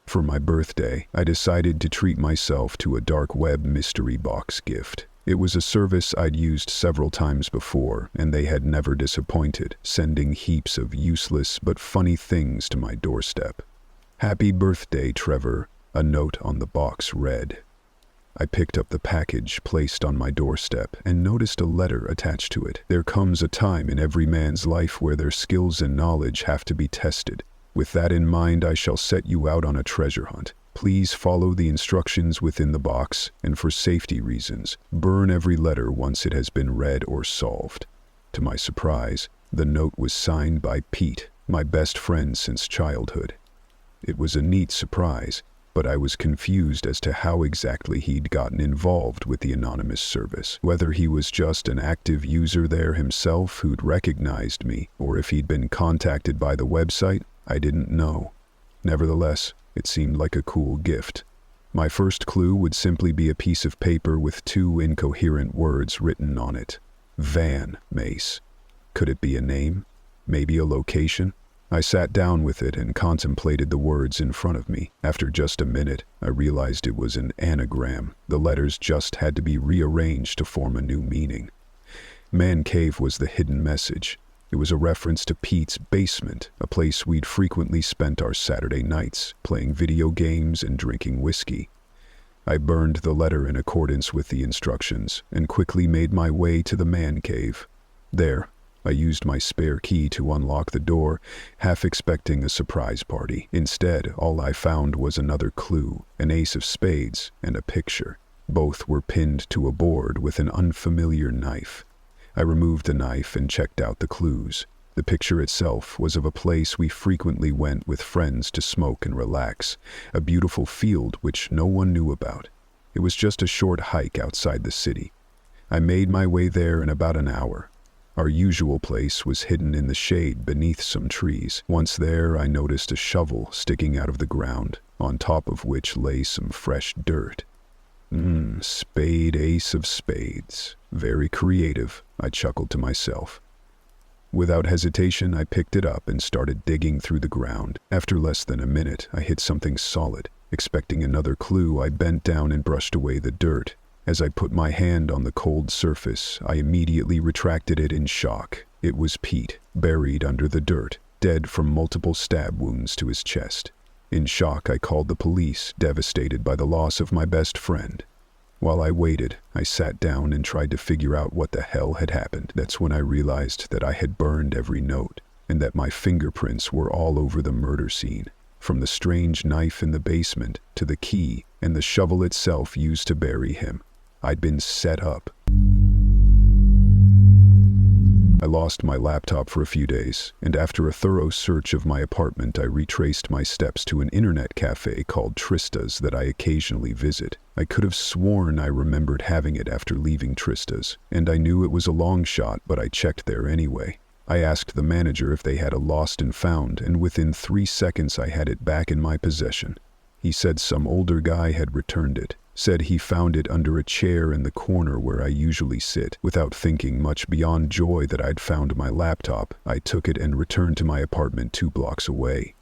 For my birthday, I decided to treat myself to a dark web mystery box gift. It was a service I'd used several times before, and they had never disappointed, sending heaps of useless but funny things to my doorstep. "Happy birthday, Trevor," a note on the box read. I picked up the package placed on my doorstep and noticed a letter attached to it. "There comes a time in every man's life where their skills and knowledge have to be tested. With that in mind, I shall set you out on a treasure hunt. Please follow the instructions within the box, and for safety reasons, burn every letter once it has been read or solved." To my surprise, the note was signed by Pete, my best friend since childhood. It was a neat surprise, but I was confused as to how exactly he'd gotten involved with the anonymous service. Whether he was just an active user there himself who'd recognized me, or if he'd been contacted by the website, I didn't know. Nevertheless, it seemed like a cool gift. My first clue would simply be a piece of paper with 2 incoherent words written on it. Van Mace. Could it be a name? Maybe a location? I sat down with it and contemplated the words in front of me. After just a minute, I realized it was an anagram. The letters just had to be rearranged to form a new meaning. Man Cave was the hidden message. It was a reference to Pete's basement, a place we'd frequently spent our Saturday nights, playing video games and drinking whiskey. I burned the letter in accordance with the instructions and quickly made my way to the man cave. There, I used my spare key to unlock the door, half expecting a surprise party. Instead, all I found was another clue, an ace of spades and a picture. Both were pinned to a board with an unfamiliar knife. I removed the knife and checked out the clues. The picture itself was of a place we frequently went with friends to smoke and relax, a beautiful field which no one knew about. It was just a short hike outside the city. I made my way there in about an hour. Our usual place was hidden in the shade beneath some trees. Once there, I noticed a shovel sticking out of the ground, on top of which lay some fresh dirt. Spade ace of spades. Very creative, I chuckled to myself. Without hesitation, I picked it up and started digging through the ground. After less than a minute, I hit something solid. Expecting another clue, I bent down and brushed away the dirt. As I put my hand on the cold surface, I immediately retracted it in shock. It was Pete, buried under the dirt, dead from multiple stab wounds to his chest. In shock, I called the police, devastated by the loss of my best friend. While I waited, I sat down and tried to figure out what the hell had happened. That's when I realized that I had burned every note, and that my fingerprints were all over the murder scene. From the strange knife in the basement, to the key, and the shovel itself used to bury him. I'd been set up. I lost my laptop for a few days, and after a thorough search of my apartment, I retraced my steps to an internet cafe called Trista's that I occasionally visit. I could have sworn I remembered having it after leaving Trista's, and I knew it was a long shot, but I checked there anyway. I asked the manager if they had a lost and found, and within 3 seconds I had it back in my possession. He said some older guy had returned it. Said he found it under a chair in the corner where I usually sit. Without thinking much beyond joy that I'd found my laptop, I took it and returned to my apartment 2 blocks away.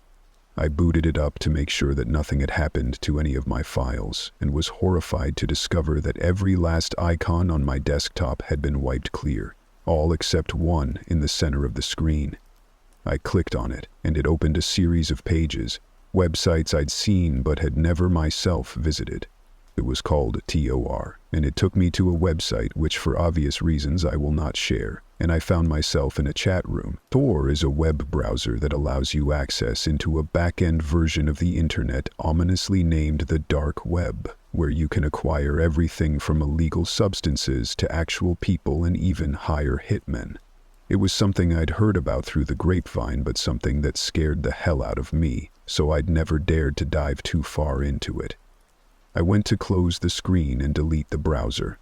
I booted it up to make sure that nothing had happened to any of my files, and was horrified to discover that every last icon on my desktop had been wiped clear, all except one in the center of the screen. I clicked on it, and it opened a series of pages, websites I'd seen but had never myself visited. It was called Tor, and it took me to a website which for obvious reasons I will not share, and I found myself in a chat room. Tor is a web browser that allows you access into a back-end version of the internet ominously named the dark web, where you can acquire everything from illegal substances to actual people and even hire hitmen. It was something I'd heard about through the grapevine, but something that scared the hell out of me, so I'd never dared to dive too far into it. I went to close the screen and delete the browser.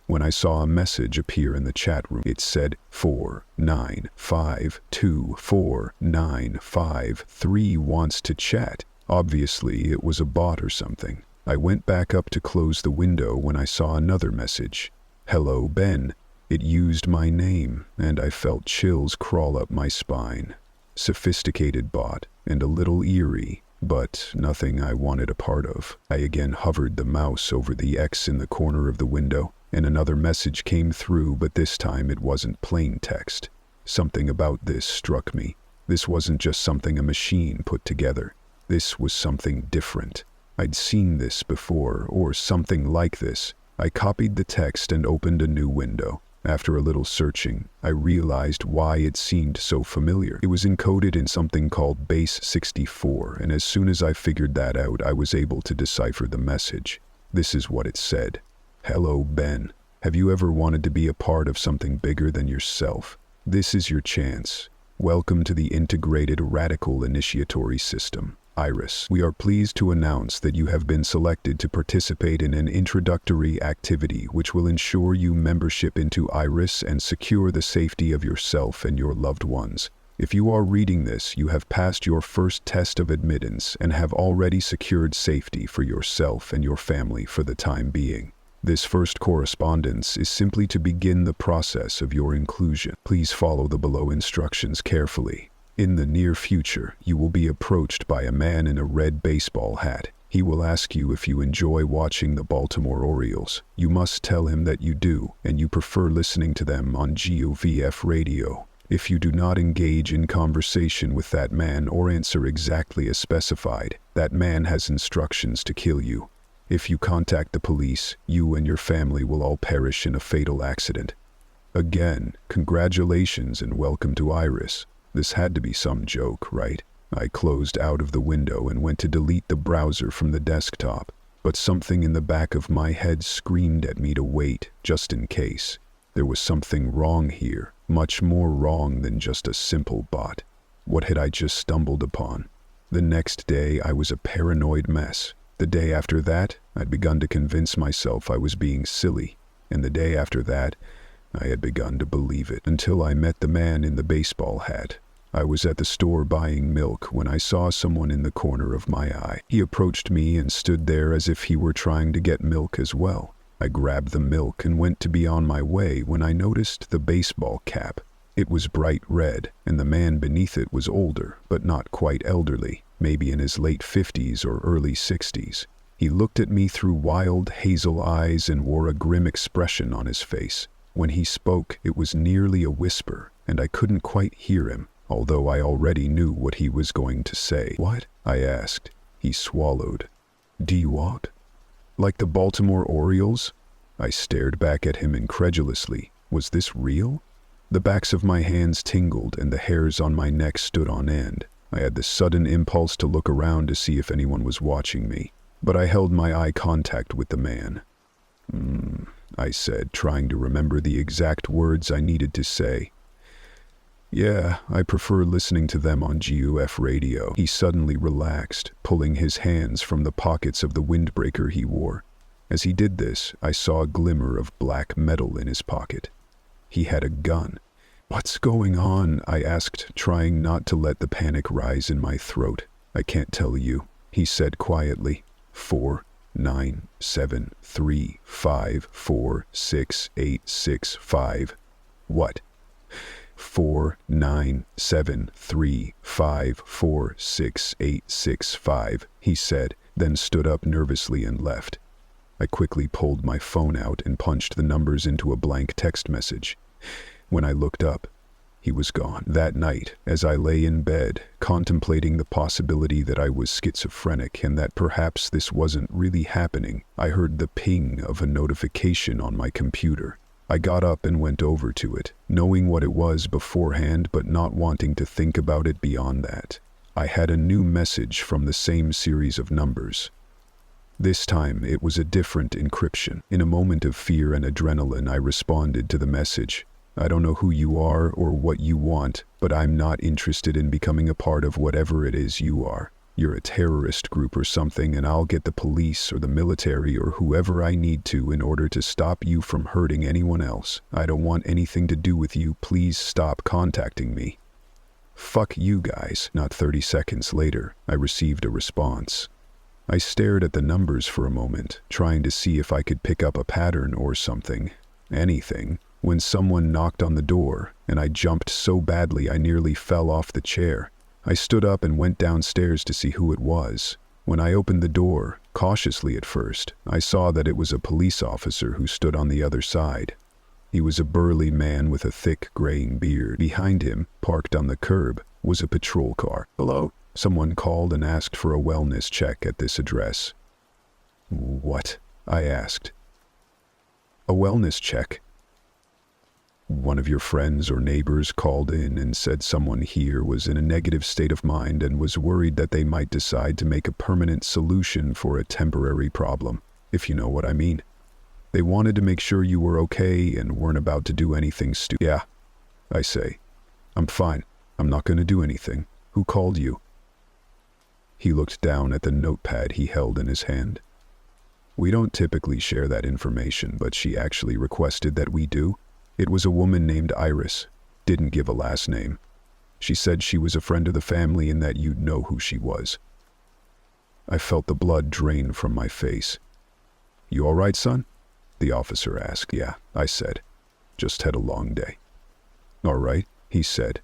When I saw a message appear in the chat room, it said 4952495 wants to chat. Obviously, it was a bot or something. I went back up to close the window when I saw another message. Hello, Ben. It used my name, and I felt chills crawl up my spine. Sophisticated bot, and a little eerie. but nothing I wanted a part of. I again hovered the mouse over the X in the corner of the window, and another message came through, but this time it wasn't plain text. Something about this struck me. This wasn't just something a machine put together. This was something different. I'd seen this before, or something like this. I copied the text and opened a new window. After a little searching, I realized why it seemed so familiar. It was encoded in something called base 64, and as soon as I figured that out, I was able to decipher the message. This is what it said. Hello, Ben. Have you ever wanted to be a part of something bigger than yourself? This is your chance. Welcome to the Integrated Radical Initiatory System, IRIS. We are pleased to announce that you have been selected to participate in an introductory activity which will ensure you membership into IRIS and secure the safety of yourself and your loved ones. If you are reading this, you have passed your first test of admittance and have already secured safety for yourself and your family for the time being. This first correspondence is simply to begin the process of your inclusion. Please follow the below instructions carefully. In the near future, you will be approached by a man in a red baseball hat. He will ask you if you enjoy watching the Baltimore Orioles. You must tell him that you do, and you prefer listening to them on GOVF radio. If you do not engage in conversation with that man or answer exactly as specified, that man has instructions to kill you. If you contact the police, you and your family will all perish in a fatal accident. Again, congratulations and welcome to IRIS. This had to be some joke, right? I closed out of the window and went to delete the browser from the desktop, but something in the back of my head screamed at me to wait, just in case. There was something wrong here, much more wrong than just a simple bot. What had I just stumbled upon? The next day, I was a paranoid mess. The day after that, I'd begun to convince myself I was being silly, and the day after that, I had begun to believe it, until I met the man in the baseball hat. I was at the store buying milk when I saw someone in the corner of my eye. He approached me and stood there as if he were trying to get milk as well. I grabbed the milk and went to be on my way when I noticed the baseball cap. It was bright red, and the man beneath it was older, but not quite elderly, maybe in his late 50s or early 60s. He looked at me through wild hazel eyes and wore a grim expression on his face. When he spoke, it was nearly a whisper, and I couldn't quite hear him, although I already knew what he was going to say. What? I asked. He swallowed. Do you what? Like the Baltimore Orioles? I stared back at him incredulously. Was this real? The backs of my hands tingled and the hairs on my neck stood on end. I had the sudden impulse to look around to see if anyone was watching me, but I held my eye contact with the man. I said, trying to remember the exact words I needed to say. Yeah, I prefer listening to them on GUF radio. He suddenly relaxed, pulling his hands from the pockets of the windbreaker he wore. As he did this, I saw a glimmer of black metal in his pocket. He had a gun. What's going on? I asked, trying not to let the panic rise in my throat. I can't tell you, he said quietly. 4, 9, 7, 3, 5, 4, 6, 8, 6, 5. What? 4, 9, 7, 3, 5, 4, 6, 8, 6, 5, he said, then stood up nervously and left. I quickly pulled my phone out and punched the numbers into a blank text message. When I looked up, he was gone. That night, as I lay in bed, contemplating the possibility that I was schizophrenic and that perhaps this wasn't really happening, I heard the ping of a notification on my computer. I got up and went over to it, knowing what it was beforehand but not wanting to think about it beyond that. I had a new message from the same series of numbers. This time, it was a different encryption. In a moment of fear and adrenaline, I responded to the message. I don't know who you are or what you want, but I'm not interested in becoming a part of whatever it is you are. You're a terrorist group or something, and I'll get the police or the military or whoever I need to in order to stop you from hurting anyone else. I don't want anything to do with you. Please stop contacting me. Fuck you guys. Not 30 seconds later, I received a response. I stared at the numbers for a moment, trying to see if I could pick up a pattern or something. Anything. When someone knocked on the door, and I jumped so badly I nearly fell off the chair. I stood up and went downstairs to see who it was. When I opened the door, cautiously at first, I saw that it was a police officer who stood on the other side. He was a burly man with a thick, graying beard. Behind him, parked on the curb, was a patrol car. "Hello?" Someone called and asked for a wellness check at this address. "What?" I asked. "A wellness check?" "One of your friends or neighbors called in and said someone here was in a negative state of mind and was worried that they might decide to make a permanent solution for a temporary problem, if you know what I mean. They wanted to make sure you were okay and weren't about to do anything stupid." "Yeah," I say. "I'm fine. I'm not going to do anything. Who called you?" He looked down at the notepad he held in his hand. "We don't typically share that information, but she actually requested that we do. It was a woman named Iris. Didn't give a last name. She said she was a friend of the family and that you'd know who she was." I felt the blood drain from my face. "You all right, son?" the officer asked. "Yeah," I said. "Just had a long day." "All right," he said.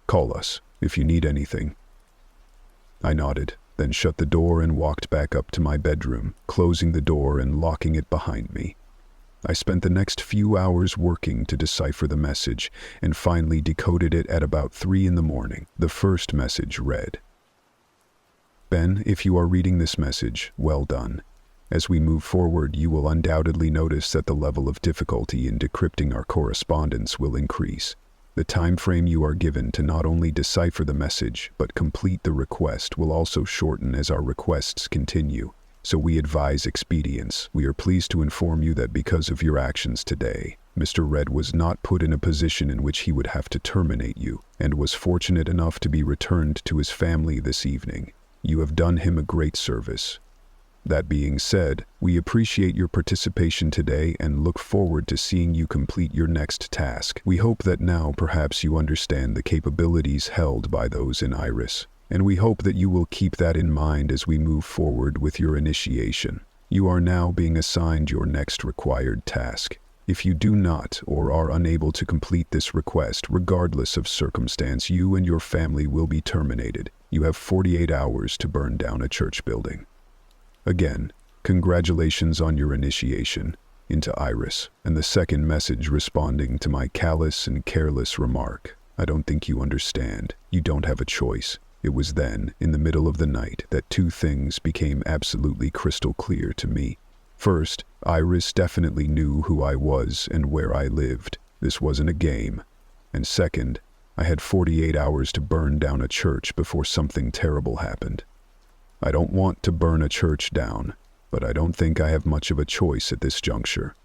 "Call us if you need anything." I nodded, then shut the door and walked back up to my bedroom, closing the door and locking it behind me. I spent the next few hours working to decipher the message and finally decoded it at about 3 in the morning. The first message read, "Ben, if you are reading this message, well done. As we move forward, you will undoubtedly notice that the level of difficulty in decrypting our correspondence will increase. The time frame you are given to not only decipher the message, but complete the request will also shorten as our requests continue. So we advise expedience. We are pleased to inform you that because of your actions today, Mr. Red was not put in a position in which he would have to terminate you, and was fortunate enough to be returned to his family this evening. You have done him a great service. That being said, we appreciate your participation today and look forward to seeing you complete your next task. We hope that now perhaps you understand the capabilities held by those in Iris, and we hope that you will keep that in mind as we move forward with your initiation. You are now being assigned your next required task. If you do not or are unable to complete this request, regardless of circumstance, you and your family will be terminated. You have 48 hours to burn down a church building. Again, congratulations on your initiation into Iris." And the second message responding to my callous and careless remark, "I don't think you understand. You don't have a choice." It was then, in the middle of the night, that two things became absolutely crystal clear to me. First, Iris definitely knew who I was and where I lived. This wasn't a game. And second, I had 48 hours to burn down a church before something terrible happened. I don't want to burn a church down, but I don't think I have much of a choice at this juncture.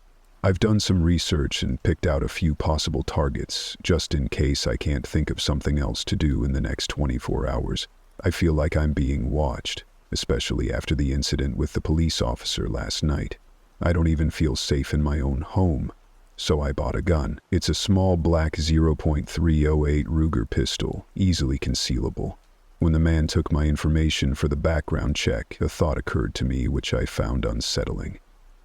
I've done some research and picked out a few possible targets, just in case I can't think of something else to do in the next 24 hours. I feel like I'm being watched, especially after the incident with the police officer last night. I don't even feel safe in my own home, so I bought a gun. It's a small black 0.308 Ruger pistol, easily concealable. When the man took my information for the background check, a thought occurred to me which I found unsettling.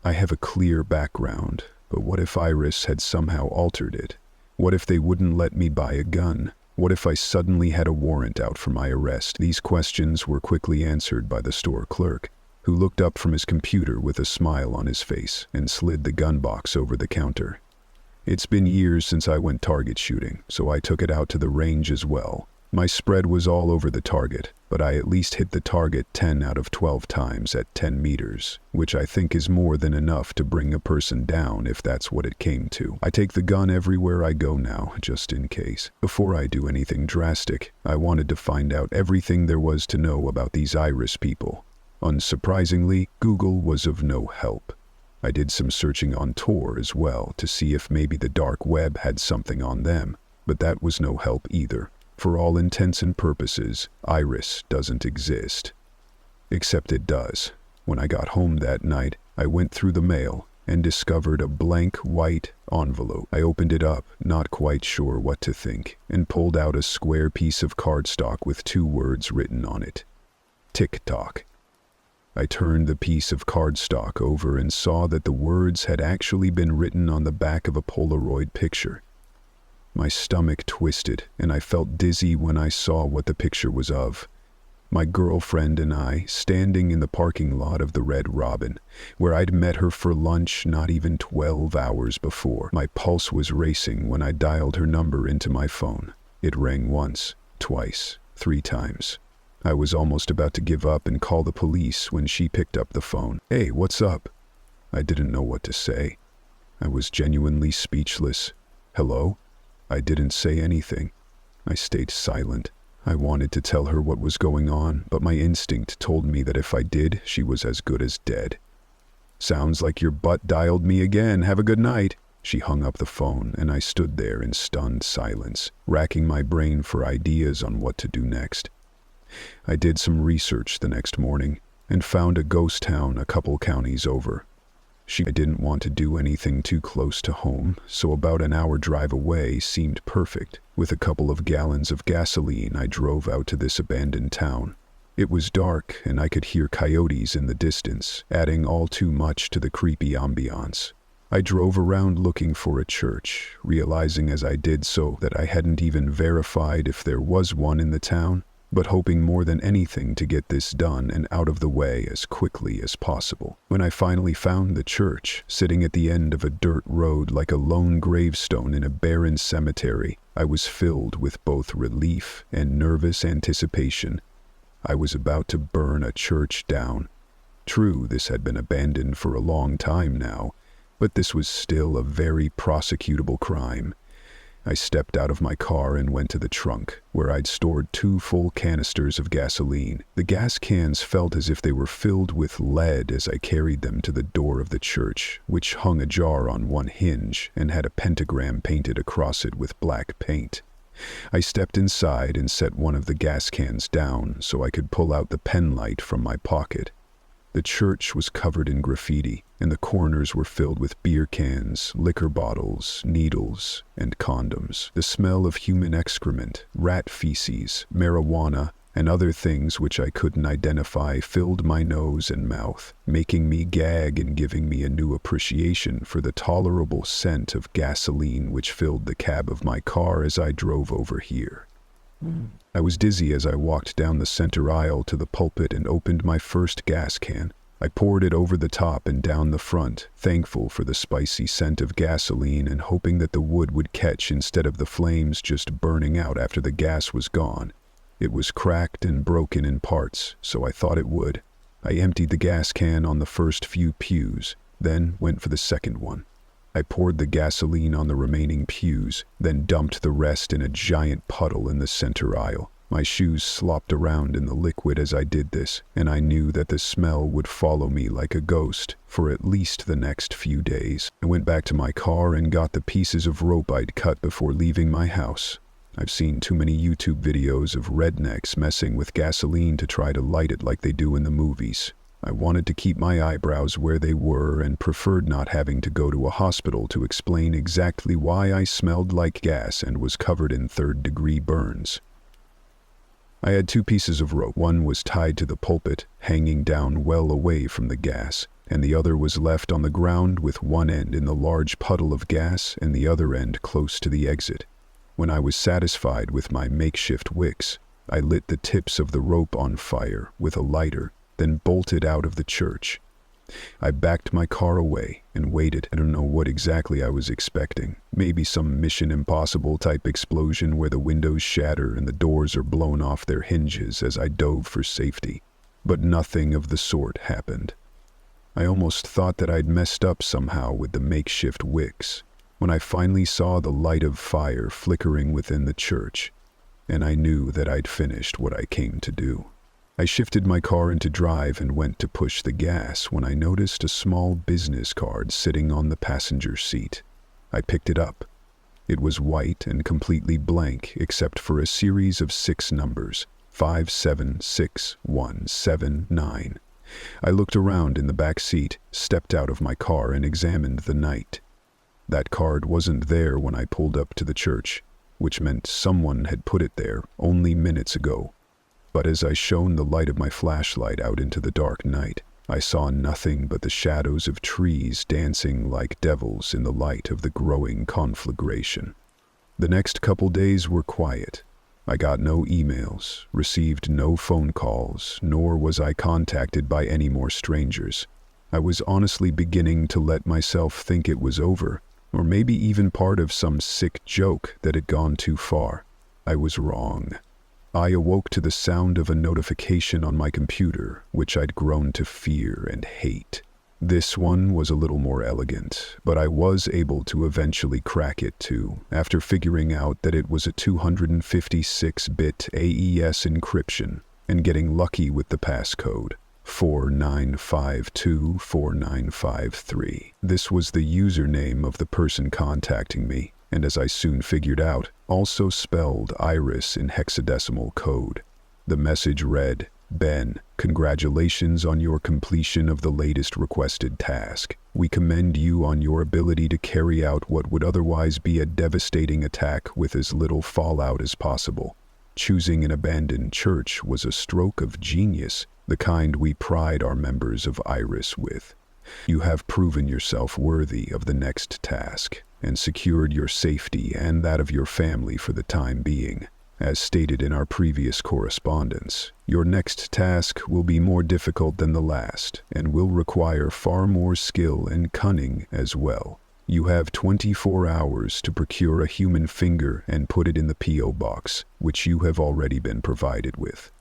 I have a clear background, but what if Iris had somehow altered it? What if they wouldn't let me buy a gun? What if I suddenly had a warrant out for my arrest? These questions were quickly answered by the store clerk, who looked up from his computer with a smile on his face and slid the gun box over the counter. It's been years since I went target shooting, so I took it out to the range as well. My spread was all over the target, but I at least hit the target 10 out of 12 times at 10 meters, which I think is more than enough to bring a person down if that's what it came to. I take the gun everywhere I go now, just in case. Before I do anything drastic, I wanted to find out everything there was to know about these Iris people. Unsurprisingly, Google was of no help. I did some searching on Tor as well to see if maybe the dark web had something on them, but that was no help either. For all intents and purposes, Iris doesn't exist. Except it does. When I got home that night, I went through the mail and discovered a blank white envelope. I opened it up, not quite sure what to think, and pulled out a square piece of cardstock with 2 words written on it. TikTok. I turned the piece of cardstock over and saw that the words had actually been written on the back of a Polaroid picture. My stomach twisted, and I felt dizzy when I saw what the picture was of. My girlfriend and I, standing in the parking lot of the Red Robin, where I'd met her for lunch not even 12 hours before. My pulse was racing when I dialed her number into my phone. It rang once, twice, 3 times. I was almost about to give up and call the police when she picked up the phone. "Hey, what's up?" I didn't know what to say. I was genuinely speechless. "Hello?" I didn't say anything. I stayed silent. I wanted to tell her what was going on, but my instinct told me that if I did, she was as good as dead. "Sounds like your butt dialed me again. Have a good night." She hung up the phone, and I stood there in stunned silence, racking my brain for ideas on what to do next. I did some research the next morning and found a ghost town a couple counties over. I didn't want to do anything too close to home, so about an hour drive away seemed perfect. With a couple of gallons of gasoline, I drove out to this abandoned town. It was dark, and I could hear coyotes in the distance, adding all too much to the creepy ambiance. I drove around looking for a church, realizing as I did so that I hadn't even verified if there was one in the town, but hoping more than anything to get this done and out of the way as quickly as possible. When I finally found the church, sitting at the end of a dirt road like a lone gravestone in a barren cemetery, I was filled with both relief and nervous anticipation. I was about to burn a church down. True, this had been abandoned for a long time now, but this was still a very prosecutable crime. I stepped out of my car and went to the trunk, where I'd stored 2 full canisters of gasoline. The gas cans felt as if they were filled with lead as I carried them to the door of the church, which hung ajar on one hinge and had a pentagram painted across it with black paint. I stepped inside and set one of the gas cans down so I could pull out the pen light from my pocket. The church was covered in graffiti, and the corners were filled with beer cans, liquor bottles, needles, and condoms. The smell of human excrement, rat feces, marijuana, and other things which I couldn't identify filled my nose and mouth, making me gag and giving me a new appreciation for the tolerable scent of gasoline which filled the cab of my car as I drove over here. I was dizzy as I walked down the center aisle to the pulpit and opened my first gas can. I poured it over the top and down the front, thankful for the spicy scent of gasoline and hoping that the wood would catch instead of the flames just burning out after the gas was gone. It was cracked and broken in parts, so I thought it would. I emptied the gas can on the first few pews, then went for the second one. I poured the gasoline on the remaining pews, then dumped the rest in a giant puddle in the center aisle. My shoes slopped around in the liquid as I did this, and I knew that the smell would follow me like a ghost for at least the next few days. I went back to my car and got the pieces of rope I'd cut before leaving my house. I've seen too many YouTube videos of rednecks messing with gasoline to try to light it like they do in the movies. I wanted to keep my eyebrows where they were and preferred not having to go to a hospital to explain exactly why I smelled like gas and was covered in third-degree burns. I had 2 pieces of rope. One was tied to the pulpit, hanging down well away from the gas, and the other was left on the ground with one end in the large puddle of gas and the other end close to the exit. When I was satisfied with my makeshift wicks, I lit the tips of the rope on fire with a lighter, then bolted out of the church. I backed my car away and waited. I don't know what exactly I was expecting. Maybe some Mission Impossible type explosion where the windows shatter and the doors are blown off their hinges as I dove for safety. But nothing of the sort happened. I almost thought that I'd messed up somehow with the makeshift wicks when I finally saw the light of fire flickering within the church, and I knew that I'd finished what I came to do. I shifted my car into drive and went to push the gas when I noticed a small business card sitting on the passenger seat. I picked it up. It was white and completely blank except for a series of 6 numbers, 576179. I looked around in the back seat, stepped out of my car and examined the night. That card wasn't there when I pulled up to the church, which meant someone had put it there only minutes ago. But as I shone the light of my flashlight out into the dark night, I saw nothing but the shadows of trees dancing like devils in the light of the growing conflagration. The next couple days were quiet. I got no emails, received no phone calls, nor was I contacted by any more strangers. I was honestly beginning to let myself think it was over, or maybe even part of some sick joke that had gone too far. I was wrong. I awoke to the sound of a notification on my computer, which I'd grown to fear and hate. This one was a little more elegant, but I was able to eventually crack it too, after figuring out that it was a 256-bit AES encryption and getting lucky with the passcode. 49524953. This was the username of the person contacting me, and as I soon figured out, also spelled Iris in hexadecimal code. The message read, "Ben, congratulations on your completion of the latest requested task. We commend you on your ability to carry out what would otherwise be a devastating attack with as little fallout as possible. Choosing an abandoned church was a stroke of genius, the kind we pride our members of Iris with. You have proven yourself worthy of the next task, and secured your safety and that of your family for the time being. As stated in our previous correspondence, your next task will be more difficult than the last, and will require far more skill and cunning as well. You have 24 hours to procure a human finger and put it in the P.O. box, which you have already been provided with.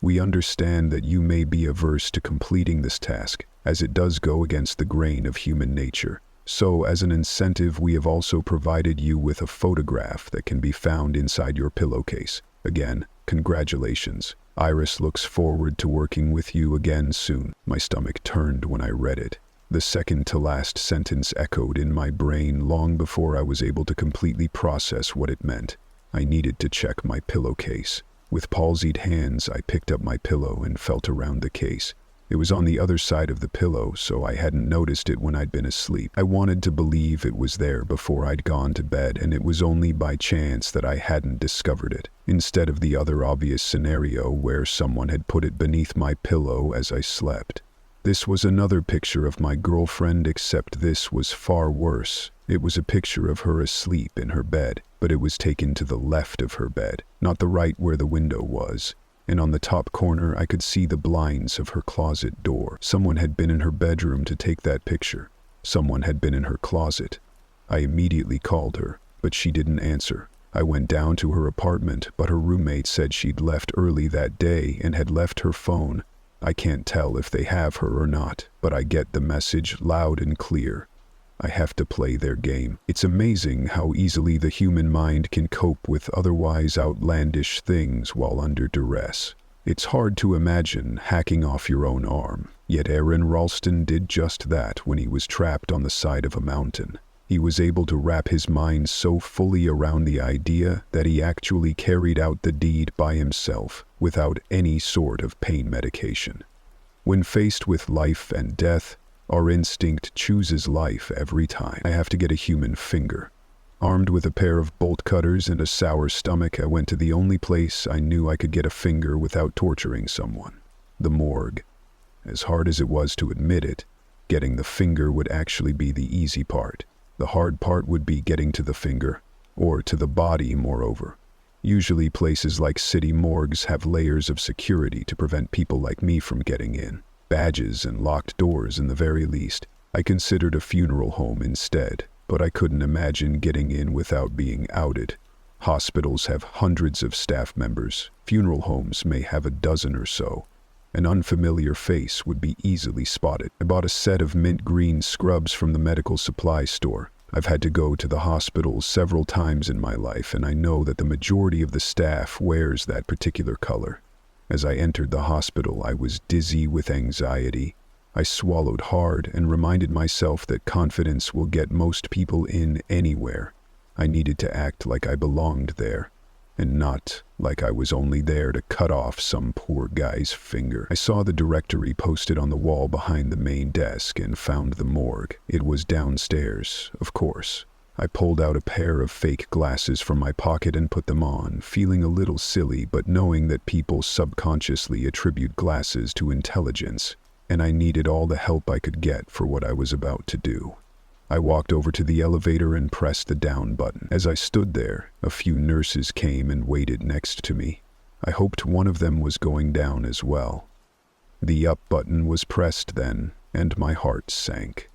We understand that you may be averse to completing this task, as it does go against the grain of human nature. So, as an incentive, we have also provided you with a photograph that can be found inside your pillowcase. Again, congratulations. Iris looks forward to working with you again soon." My stomach turned when I read it. The second-to-last sentence echoed in my brain long before I was able to completely process what it meant. I needed to check my pillowcase. With palsied hands, I picked up my pillow and felt around the case. It was on the other side of the pillow, so I hadn't noticed it when I'd been asleep. I wanted to believe it was there before I'd gone to bed, and it was only by chance that I hadn't discovered it, instead of the other obvious scenario where someone had put it beneath my pillow as I slept. This was another picture of my girlfriend, except this was far worse. It was a picture of her asleep in her bed, but it was taken to the left of her bed, not the right where the window was. And on the top corner I could see the blinds of her closet door. Someone had been in her bedroom to take that picture. Someone had been in her closet. I immediately called her, but she didn't answer. I went down to her apartment, but her roommate said she'd left early that day and had left her phone. I can't tell if they have her or not, but I get the message loud and clear. I have to play their game. It's amazing how easily the human mind can cope with otherwise outlandish things while under duress. It's hard to imagine hacking off your own arm, yet Aaron Ralston did just that when he was trapped on the side of a mountain. He was able to wrap his mind so fully around the idea that he actually carried out the deed by himself without any sort of pain medication. When faced with life and death, our instinct chooses life every time. I have to get a human finger. Armed with a pair of bolt cutters and a sour stomach, I went to the only place I knew I could get a finger without torturing someone: the morgue. As hard as it was to admit it, getting the finger would actually be the easy part. The hard part would be getting to the finger, or to the body, moreover. Usually places like city morgues have layers of security to prevent people like me from getting in. Badges and locked doors in the very least. I considered a funeral home instead, but I couldn't imagine getting in without being outed. Hospitals have hundreds of staff members. Funeral homes may have a dozen or so. An unfamiliar face would be easily spotted. I bought a set of mint green scrubs from the medical supply store. I've had to go to the hospital several times in my life, and I know that the majority of the staff wears that particular color. As I entered the hospital, I was dizzy with anxiety. I swallowed hard and reminded myself that confidence will get most people in anywhere. I needed to act like I belonged there, and not like I was only there to cut off some poor guy's finger. I saw the directory posted on the wall behind the main desk and found the morgue. It was downstairs, of course. I pulled out a pair of fake glasses from my pocket and put them on, feeling a little silly but knowing that people subconsciously attribute glasses to intelligence, and I needed all the help I could get for what I was about to do. I walked over to the elevator and pressed the down button. As I stood there, a few nurses came and waited next to me. I hoped one of them was going down as well. The up button was pressed then, and my heart sank.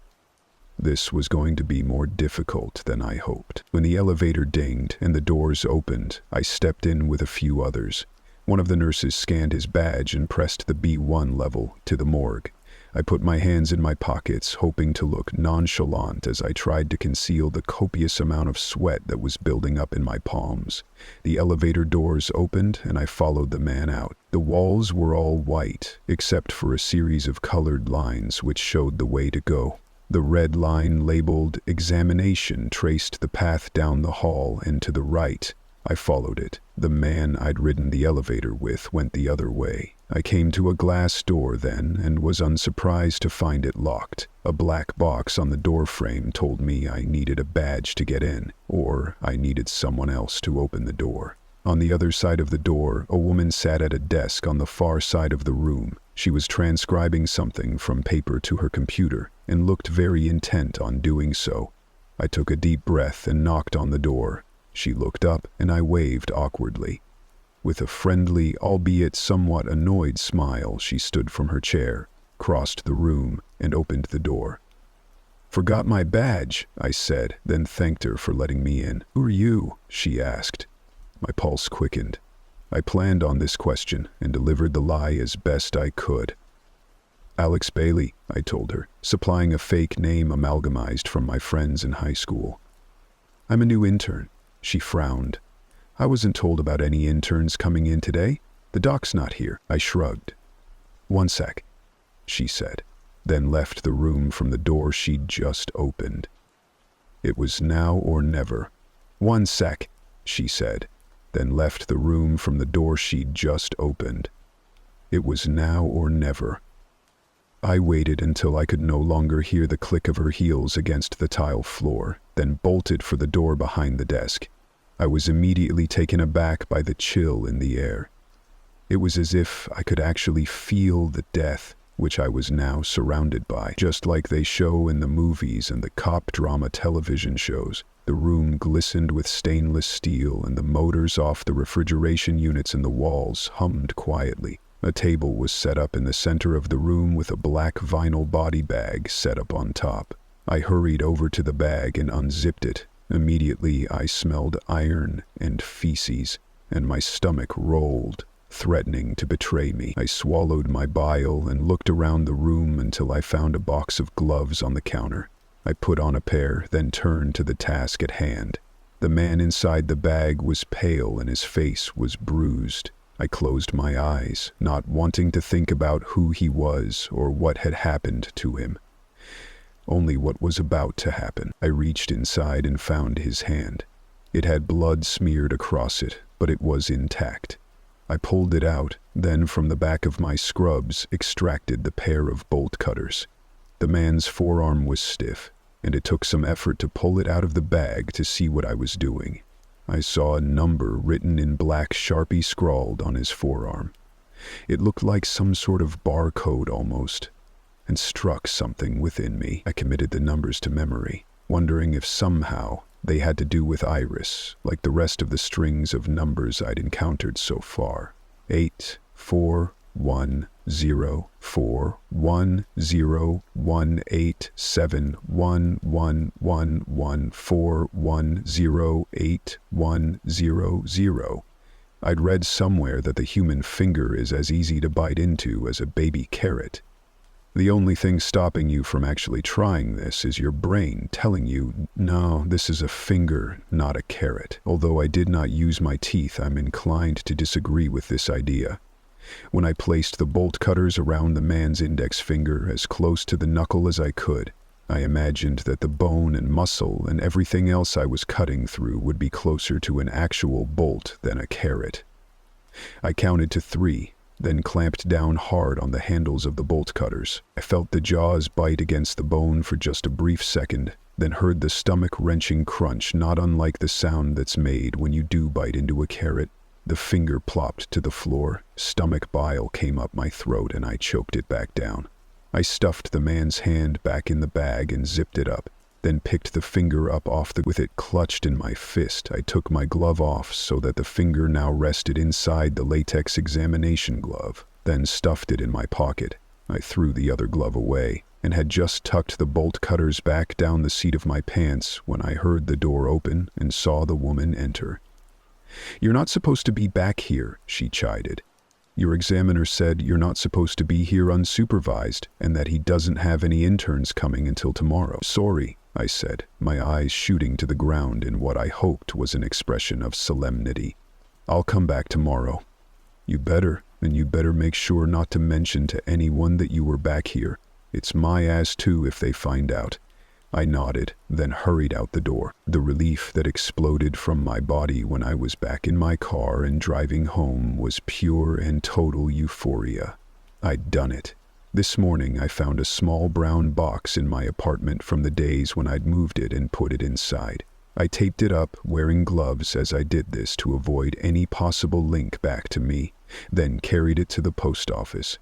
This was going to be more difficult than I hoped. When the elevator dinged and the doors opened, I stepped in with a few others. One of the nurses scanned his badge and pressed the B1 level to the morgue. I put my hands in my pockets, hoping to look nonchalant as I tried to conceal the copious amount of sweat that was building up in my palms. The elevator doors opened and I followed the man out. The walls were all white, except for a series of colored lines which showed the way to go. The red line labeled "Examination" traced the path down the hall and to the right. I followed it. The man I'd ridden the elevator with went the other way. I came to a glass door then and was unsurprised to find it locked. A black box on the door frame told me I needed a badge to get in, or I needed someone else to open the door. On the other side of the door, a woman sat at a desk on the far side of the room. She was transcribing something from paper to her computer and looked very intent on doing so. I took a deep breath and knocked on the door. She looked up and I waved awkwardly. With a friendly, albeit somewhat annoyed smile, she stood from her chair, crossed the room, and opened the door. "Forgot my badge," I said, then thanked her for letting me in. "Who are you?" she asked. My pulse quickened. I planned on this question and delivered the lie as best I could. "Alex Bailey," I told her, supplying a fake name amalgamized from my friends in high school. "I'm a new intern." She frowned. "I wasn't told about any interns coming in today. The doc's not here." I shrugged. "One sec," she said, then left the room from the door she'd just opened. It was now or never. "One sec," she said, then left the room from the door she'd just opened. It was now or never. I waited until I could no longer hear the click of her heels against the tile floor, then bolted for the door behind the desk. I was immediately taken aback by the chill in the air. It was as if I could actually feel the death, which I was now surrounded by, just like they show in the movies and the cop drama television shows. The room glistened with stainless steel, and the motors off the refrigeration units in the walls hummed quietly. A table was set up in the center of the room with a black vinyl body bag set up on top. I hurried over to the bag and unzipped it. Immediately, I smelled iron and feces, and my stomach rolled, threatening to betray me. I swallowed my bile and looked around the room until I found a box of gloves on the counter. I put on a pair, then turned to the task at hand. The man inside the bag was pale and his face was bruised. I closed my eyes, not wanting to think about who he was or what had happened to him. Only what was about to happen. I reached inside and found his hand. It had blood smeared across it, but it was intact. I pulled it out, then from the back of my scrubs extracted the pair of bolt cutters. The man's forearm was stiff, and it took some effort to pull it out of the bag to see what I was doing. I saw a number written in black Sharpie scrawled on his forearm. It looked like some sort of barcode almost, and struck something within me. I committed the numbers to memory, wondering if somehow they had to do with Iris, like the rest of the strings of numbers I'd encountered so far. 8, 4, 1, 0, 4, 1, 0, 1, 8, 7, 1, 1, 1, 1, 4, 1, 0, 8, 1, 0, 0. I'd read somewhere that the human finger is as easy to bite into as a baby carrot. The only thing stopping you from actually trying this is your brain telling you, no, this is a finger, not a carrot. Although I did not use my teeth, I'm inclined to disagree with this idea. When I placed the bolt cutters around the man's index finger as close to the knuckle as I could, I imagined that the bone and muscle and everything else I was cutting through would be closer to an actual bolt than a carrot. I counted to 3, then clamped down hard on the handles of the bolt cutters. I felt the jaws bite against the bone for just a brief second, then heard the stomach-wrenching crunch not unlike the sound that's made when you do bite into a carrot. The finger plopped to the floor, stomach bile came up my throat and I choked it back down. I stuffed the man's hand back in the bag and zipped it up. then picked the finger up with it clutched in my fist. I took my glove off so that the finger now rested inside the latex examination glove, then stuffed it in my pocket. I threw the other glove away and had just tucked the bolt cutters back down the seat of my pants when I heard the door open and saw the woman enter. "You're not supposed to be back here," she chided. "Your examiner said you're not supposed to be here unsupervised and that he doesn't have any interns coming until tomorrow." "Sorry," I said, my eyes shooting to the ground in what I hoped was an expression of solemnity. "I'll come back tomorrow." "You better, and you better make sure not to mention to anyone that you were back here. It's my ass too if they find out." I nodded, then hurried out the door. The relief that exploded from my body when I was back in my car and driving home was pure and total euphoria. I'd done it. This morning I found a small brown box in my apartment from the days when I'd moved it and put it inside. I taped it up, wearing gloves as I did this to avoid any possible link back to me, then carried it to the post office.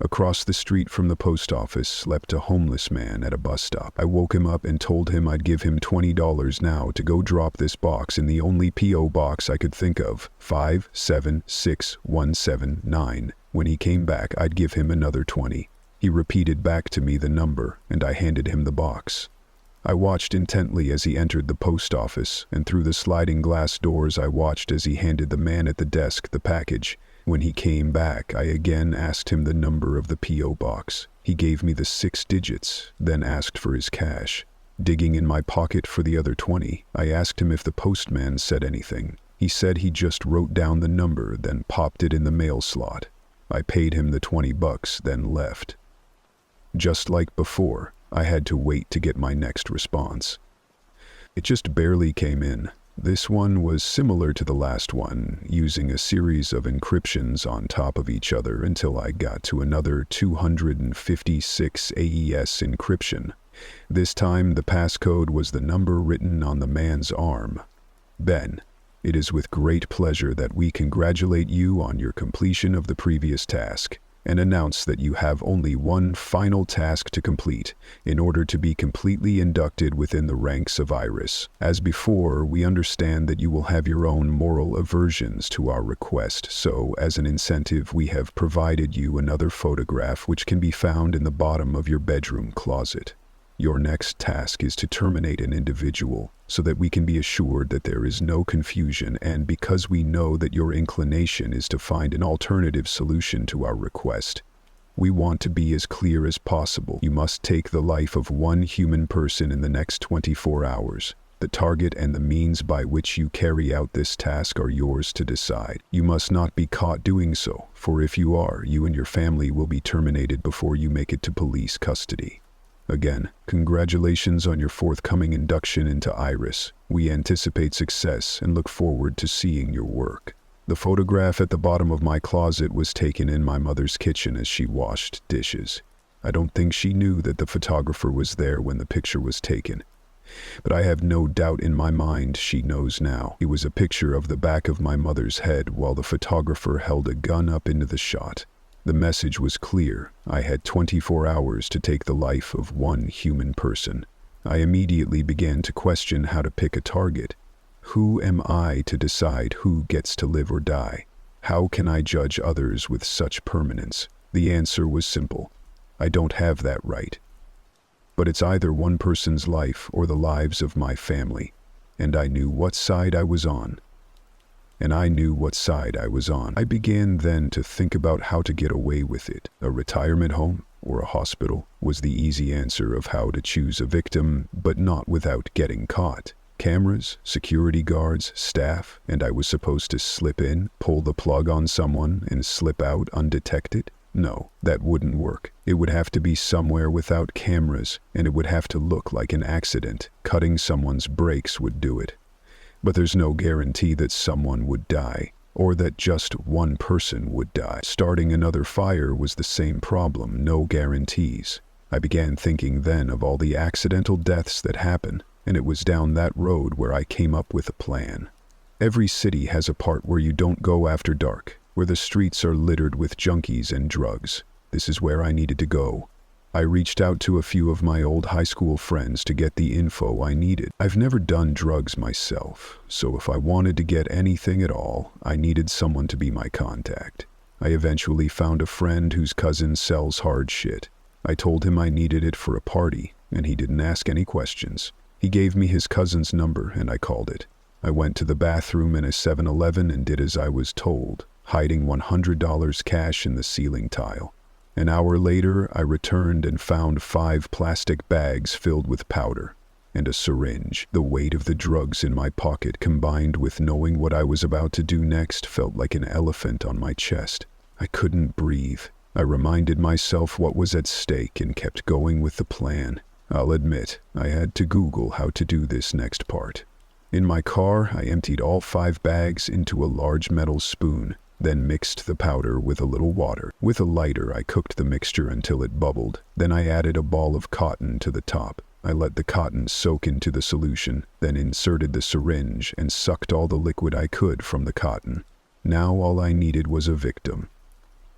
Across the street from the post office slept a homeless man at a bus stop. I woke him up and told him I'd give him $20 now to go drop this box in the only P.O. box I could think of, 576179. When he came back, I'd give him another 20. He repeated back to me the number, and I handed him the box. I watched intently as he entered the post office, and through the sliding glass doors I watched as he handed the man at the desk the package. When he came back, I again asked him the number of the P.O. box. He gave me the 6 digits, then asked for his cash. Digging in my pocket for the other 20, I asked him if the postman said anything. He said he just wrote down the number, then popped it in the mail slot. I paid him the $20, then left. Just like before, I had to wait to get my next response. It just barely came in. This one was similar to the last one, using a series of encryptions on top of each other until I got to another 256 AES encryption. This time the passcode was the number written on the man's arm. "Ben, it is with great pleasure that we congratulate you on your completion of the previous task, and announce that you have only one final task to complete in order to be completely inducted within the ranks of Iris. As before, we understand that you will have your own moral aversions to our request, so as an incentive we have provided you another photograph which can be found in the bottom of your bedroom closet. Your next task is to terminate an individual so that we can be assured that there is no confusion, and because we know that your inclination is to find an alternative solution to our request, we want to be as clear as possible. You must take the life of one human person in the next 24 hours. The target and the means by which you carry out this task are yours to decide. You must not be caught doing so, for if you are, you and your family will be terminated before you make it to police custody. Again, congratulations on your forthcoming induction into Iris. We anticipate success and look forward to seeing your work." The photograph at the bottom of my closet was taken in my mother's kitchen as she washed dishes. I don't think she knew that the photographer was there when the picture was taken, but I have no doubt in my mind she knows now. It was a picture of the back of my mother's head while the photographer held a gun up into the shot. The message was clear. I had 24 hours to take the life of one human person. I immediately began to question how to pick a target. Who am I to decide who gets to live or die? How can I judge others with such permanence? The answer was simple. I don't have that right. But it's either one person's life or the lives of my family, and I knew what side I was on. I began then to think about how to get away with it. A retirement home or a hospital was the easy answer of how to choose a victim, but not without getting caught. Cameras, security guards, staff, and I was supposed to slip in, pull the plug on someone, and slip out undetected? No, that wouldn't work. It would have to be somewhere without cameras, and it would have to look like an accident. Cutting someone's brakes would do it. But there's no guarantee that someone would die, or that just one person would die. Starting another fire was the same problem, no guarantees. I began thinking then of all the accidental deaths that happen, and it was down that road where I came up with a plan. Every city has a part where you don't go after dark, where the streets are littered with junkies and drugs. This is where I needed to go. I reached out to a few of my old high school friends to get the info I needed. I've never done drugs myself, so if I wanted to get anything at all, I needed someone to be my contact. I eventually found a friend whose cousin sells hard shit. I told him I needed it for a party, and he didn't ask any questions. He gave me his cousin's number, and I called it. I went to the bathroom in a 7-Eleven and did as I was told, hiding $100 cash in the ceiling tile. An hour later, I returned and found 5 plastic bags filled with powder and a syringe. The weight of the drugs in my pocket combined with knowing what I was about to do next felt like an elephant on my chest. I couldn't breathe. I reminded myself what was at stake and kept going with the plan. I'll admit, I had to Google how to do this next part. In my car, I emptied all 5 bags into a large metal spoon, then mixed the powder with a little water. With a lighter, I cooked the mixture until it bubbled. Then I added a ball of cotton to the top. I let the cotton soak into the solution, then inserted the syringe and sucked all the liquid I could from the cotton. Now all I needed was a victim.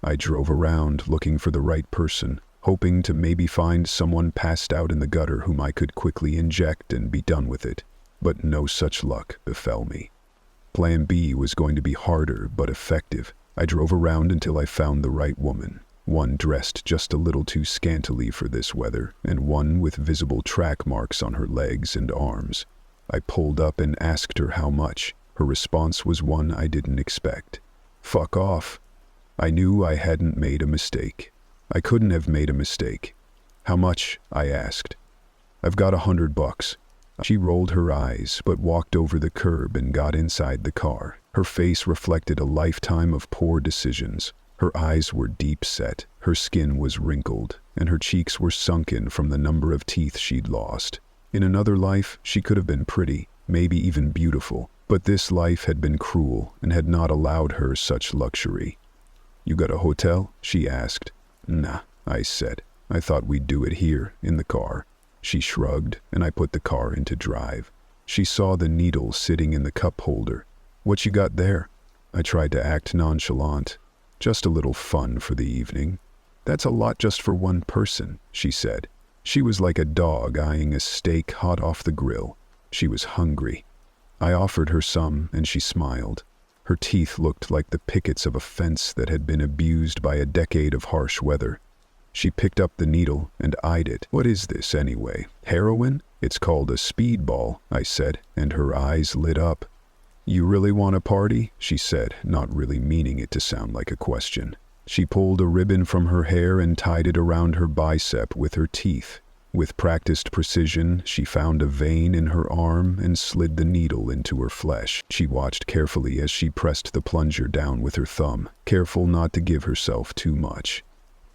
I drove around looking for the right person, hoping to maybe find someone passed out in the gutter whom I could quickly inject and be done with it. But no such luck befell me. Plan B was going to be harder but effective. I drove around until I found the right woman, one dressed just a little too scantily for this weather, and one with visible track marks on her legs and arms. I pulled up and asked her how much. Her response was one I didn't expect. Fuck off. I knew I hadn't made a mistake. I couldn't have made a mistake. How much? I asked. I've got $100. She rolled her eyes, but walked over the curb and got inside the car. Her face reflected a lifetime of poor decisions. Her eyes were deep set, her skin was wrinkled, and her cheeks were sunken from the number of teeth she'd lost. In another life, she could have been pretty, maybe even beautiful, but this life had been cruel and had not allowed her such luxury. You got a hotel? She asked. Nah, I said. I thought we'd do it here, in the car. She shrugged, and I put the car into drive. She saw the needle sitting in the cup holder. What you got there? I tried to act nonchalant. Just a little fun for the evening. That's a lot just for one person, she said. She was like a dog eyeing a steak hot off the grill. She was hungry. I offered her some, and she smiled. Her teeth looked like the pickets of a fence that had been abused by a decade of harsh weather. She picked up the needle and eyed it. What is this, anyway? Heroin? It's called a speedball, I said, and her eyes lit up. You really want a party? She said, not really meaning it to sound like a question. She pulled a ribbon from her hair and tied it around her bicep with her teeth. With practiced precision, she found a vein in her arm and slid the needle into her flesh. She watched carefully as she pressed the plunger down with her thumb, careful not to give herself too much.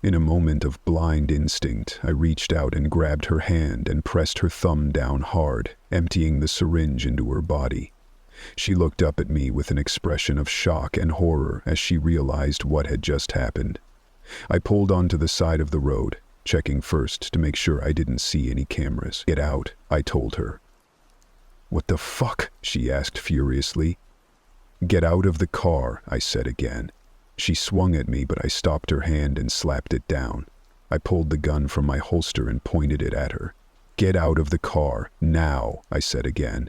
In a moment of blind instinct, I reached out and grabbed her hand and pressed her thumb down hard, emptying the syringe into her body. She looked up at me with an expression of shock and horror as she realized what had just happened. I pulled onto the side of the road, checking first to make sure I didn't see any cameras. Get out, I told her. What the fuck? She asked furiously. Get out of the car, I said again. She swung at me, but I stopped her hand and slapped it down. I pulled the gun from my holster and pointed it at her. Get out of the car, now, I said again.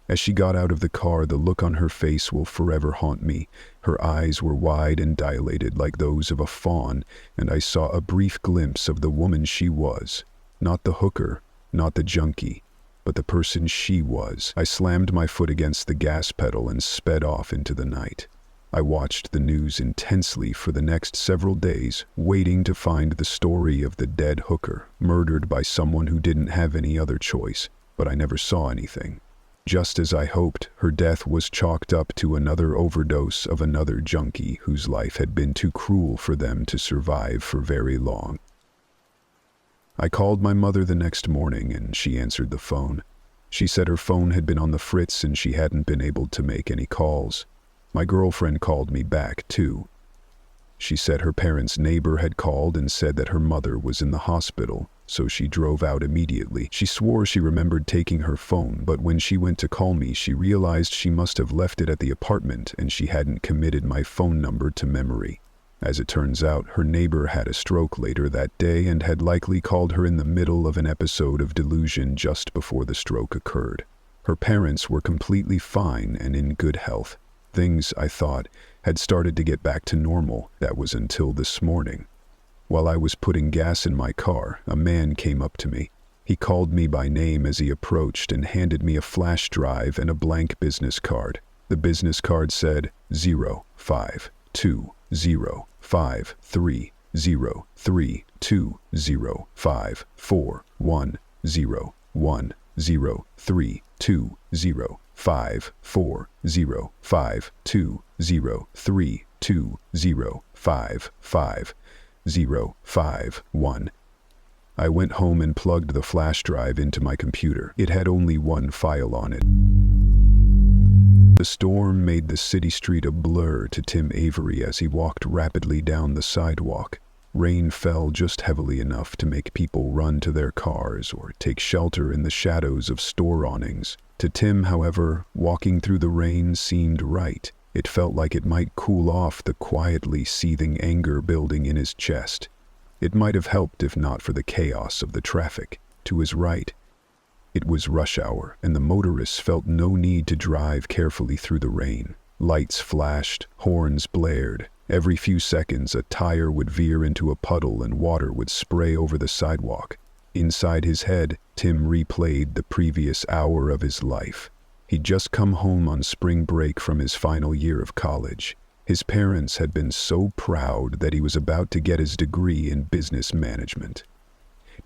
As she got out of the car, the look on her face will forever haunt me. Her eyes were wide and dilated like those of a fawn, and I saw a brief glimpse of the woman she was. Not the hooker, not the junkie, but the person she was. I slammed my foot against the gas pedal and sped off into the night. I watched the news intensely for the next several days, waiting to find the story of the dead hooker, murdered by someone who didn't have any other choice, but I never saw anything. Just as I hoped, her death was chalked up to another overdose of another junkie whose life had been too cruel for them to survive for very long. I called my mother the next morning and she answered the phone. She said her phone had been on the fritz and she hadn't been able to make any calls. My girlfriend called me back, too. She said her parents' neighbor had called and said that her mother was in the hospital, so she drove out immediately. She swore she remembered taking her phone, but when she went to call me, she realized she must have left it at the apartment and she hadn't committed my phone number to memory. As it turns out, her neighbor had a stroke later that day and had likely called her in the middle of an episode of delusion just before the stroke occurred. Her parents were completely fine and in good health. Things, I thought, had started to get back to normal. That was until this morning. While I was putting gas in my car, a man came up to me. He called me by name as he approached and handed me a flash drive and a blank business card. The business card said 05320532054032055032055051. I went home and plugged the flash drive into my computer. It had only one file on it. The storm made the city street a blur to Tim Avery as he walked rapidly down the sidewalk. Rain fell just heavily enough to make people run to their cars or take shelter in the shadows of store awnings. To Tim, however, walking through the rain seemed right. It felt like it might cool off the quietly seething anger building in his chest. It might have helped if not for the chaos of the traffic. To his right, it was rush hour, and the motorists felt no need to drive carefully through the rain. Lights flashed, horns blared. Every few seconds, a tire would veer into a puddle and water would spray over the sidewalk. Inside his head, Tim replayed the previous hour of his life. He'd just come home on spring break from his final year of college. His parents had been so proud that he was about to get his degree in business management.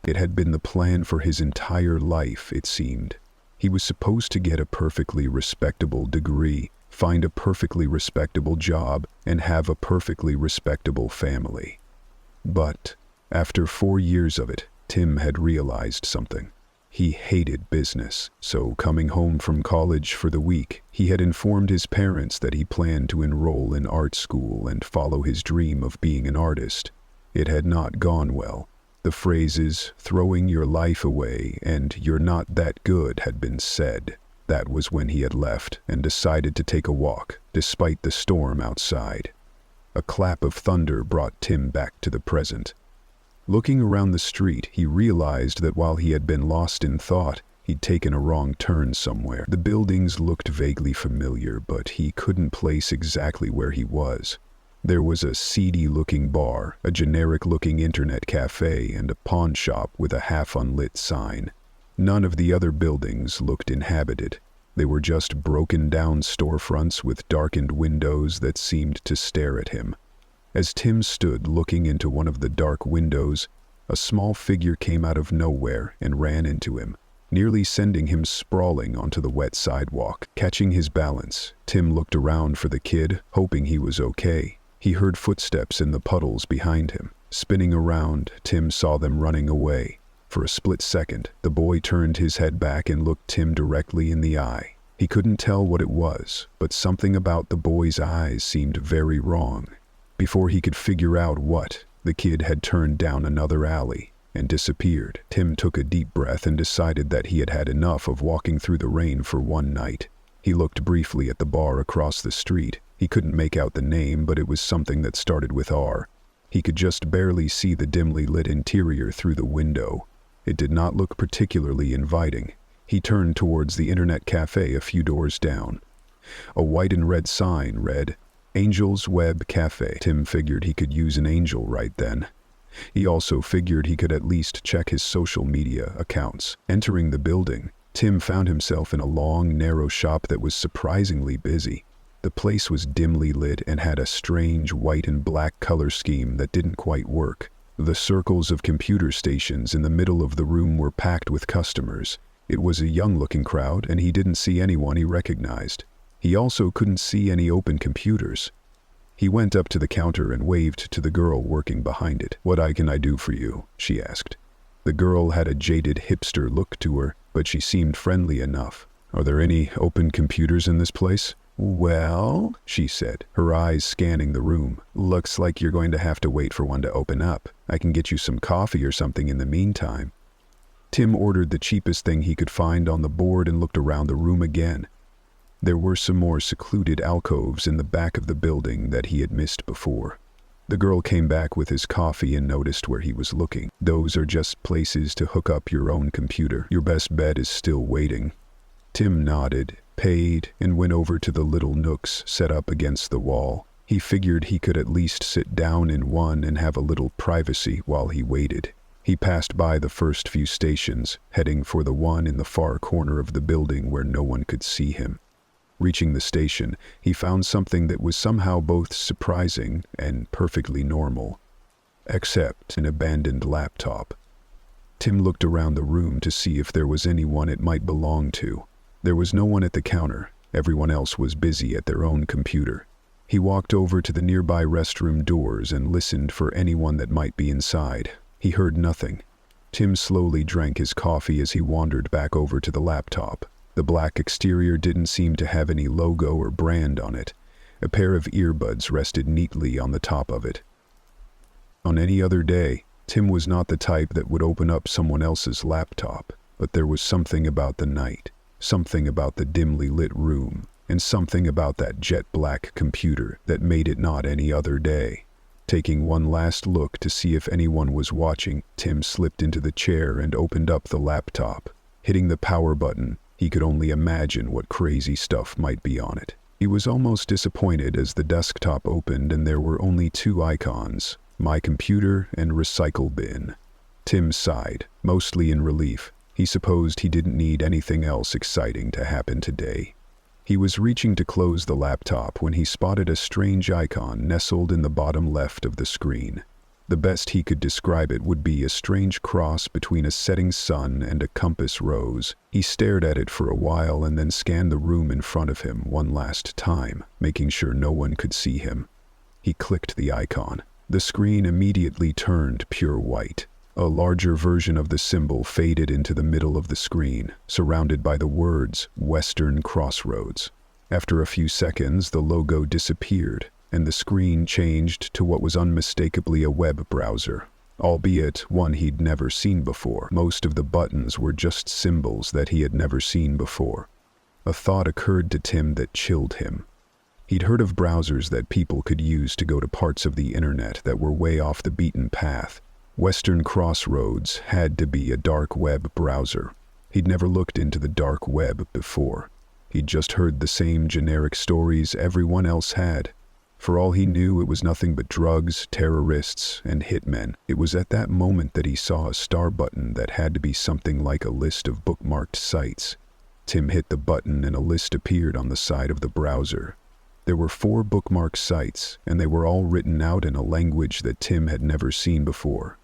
It had been the plan for his entire life, it seemed. He was supposed to get a perfectly respectable degree, find a perfectly respectable job, and have a perfectly respectable family. But after 4 years of it, Tim had realized something. He hated business, so coming home from college for the week, he had informed his parents that he planned to enroll in art school and follow his dream of being an artist. It had not gone well. The phrases, "throwing your life away" and "you're not that good" had been said. That was when he had left and decided to take a walk, despite the storm outside. A clap of thunder brought Tim back to the present. Looking around the street, he realized that while he had been lost in thought, he'd taken a wrong turn somewhere. The buildings looked vaguely familiar, but he couldn't place exactly where he was. There was a seedy-looking bar, a generic-looking internet cafe, and a pawn shop with a half-unlit sign. None of the other buildings looked inhabited. They were just broken-down storefronts with darkened windows that seemed to stare at him. As Tim stood looking into one of the dark windows, a small figure came out of nowhere and ran into him, nearly sending him sprawling onto the wet sidewalk. Catching his balance, Tim looked around for the kid, hoping he was okay. He heard footsteps in the puddles behind him. Spinning around, Tim saw them running away. For a split second, the boy turned his head back and looked Tim directly in the eye. He couldn't tell what it was, but something about the boy's eyes seemed very wrong. Before he could figure out what, the kid had turned down another alley and disappeared. Tim took a deep breath and decided that he had had enough of walking through the rain for one night. He looked briefly at the bar across the street. He couldn't make out the name, but it was something that started with R. He could just barely see the dimly lit interior through the window. It did not look particularly inviting. He turned towards the internet cafe a few doors down. A white and red sign read, "Angel's Web Cafe." Tim figured he could use an angel right then. He also figured he could at least check his social media accounts. Entering the building, Tim found himself in a long, narrow shop that was surprisingly busy. The place was dimly lit and had a strange white and black color scheme that didn't quite work. The circles of computer stations in the middle of the room were packed with customers. It was a young-looking crowd, and he didn't see anyone he recognized. He also couldn't see any open computers. He went up to the counter and waved to the girl working behind it. "What can I do for you?" she asked. The girl had a jaded hipster look to her, but she seemed friendly enough. "Are there any open computers in this place?" "Well," she said, her eyes scanning the room, "looks like you're going to have to wait for one to open up. I can get you some coffee or something in the meantime." Tim ordered the cheapest thing he could find on the board and looked around the room again. There were some more secluded alcoves in the back of the building that he had missed before. The girl came back with his coffee and noticed where he was looking. "Those are just places to hook up your own computer. Your best bet is still waiting." Tim nodded, paid, and went over to the little nooks set up against the wall. He figured he could at least sit down in one and have a little privacy while he waited. He passed by the first few stations, heading for the one in the far corner of the building where no one could see him. Reaching the station, he found something that was somehow both surprising and perfectly normal, except an abandoned laptop. Tim looked around the room to see if there was anyone it might belong to. There was no one at the counter. Everyone else was busy at their own computer. He walked over to the nearby restroom doors and listened for anyone that might be inside. He heard nothing. Tim slowly drank his coffee as he wandered back over to the laptop. The black exterior didn't seem to have any logo or brand on it. A pair of earbuds rested neatly on the top of it. On any other day, Tim was not the type that would open up someone else's laptop, but there was something about the night, something about the dimly lit room, and something about that jet black computer that made it not any other day. Taking one last look to see if anyone was watching, Tim slipped into the chair and opened up the laptop. Hitting the power button, he could only imagine what crazy stuff might be on it. He was almost disappointed as the desktop opened and there were only two icons, My Computer and Recycle Bin. Tim sighed, mostly in relief. He supposed he didn't need anything else exciting to happen today. He was reaching to close the laptop when he spotted a strange icon nestled in the bottom left of the screen. The best he could describe it would be a strange cross between a setting sun and a compass rose. He stared at it for a while and then scanned the room in front of him one last time, making sure no one could see him. He clicked the icon. The screen immediately turned pure white. A larger version of the symbol faded into the middle of the screen, surrounded by the words, Western Crossroads. After a few seconds, the logo disappeared, and the screen changed to what was unmistakably a web browser, albeit one he'd never seen before. Most of the buttons were just symbols that he had never seen before. A thought occurred to Tim that chilled him. He'd heard of browsers that people could use to go to parts of the internet that were way off the beaten path. Western Crossroads had to be a dark web browser. He'd never looked into the dark web before. He'd just heard the same generic stories everyone else had. For all he knew, it was nothing but drugs, terrorists, and hitmen. It was at that moment that he saw a star button that had to be something like a list of bookmarked sites. Tim hit the button and a list appeared on the side of the browser. There were 4 bookmarked sites, and they were all written out in a language that Tim had never seen before.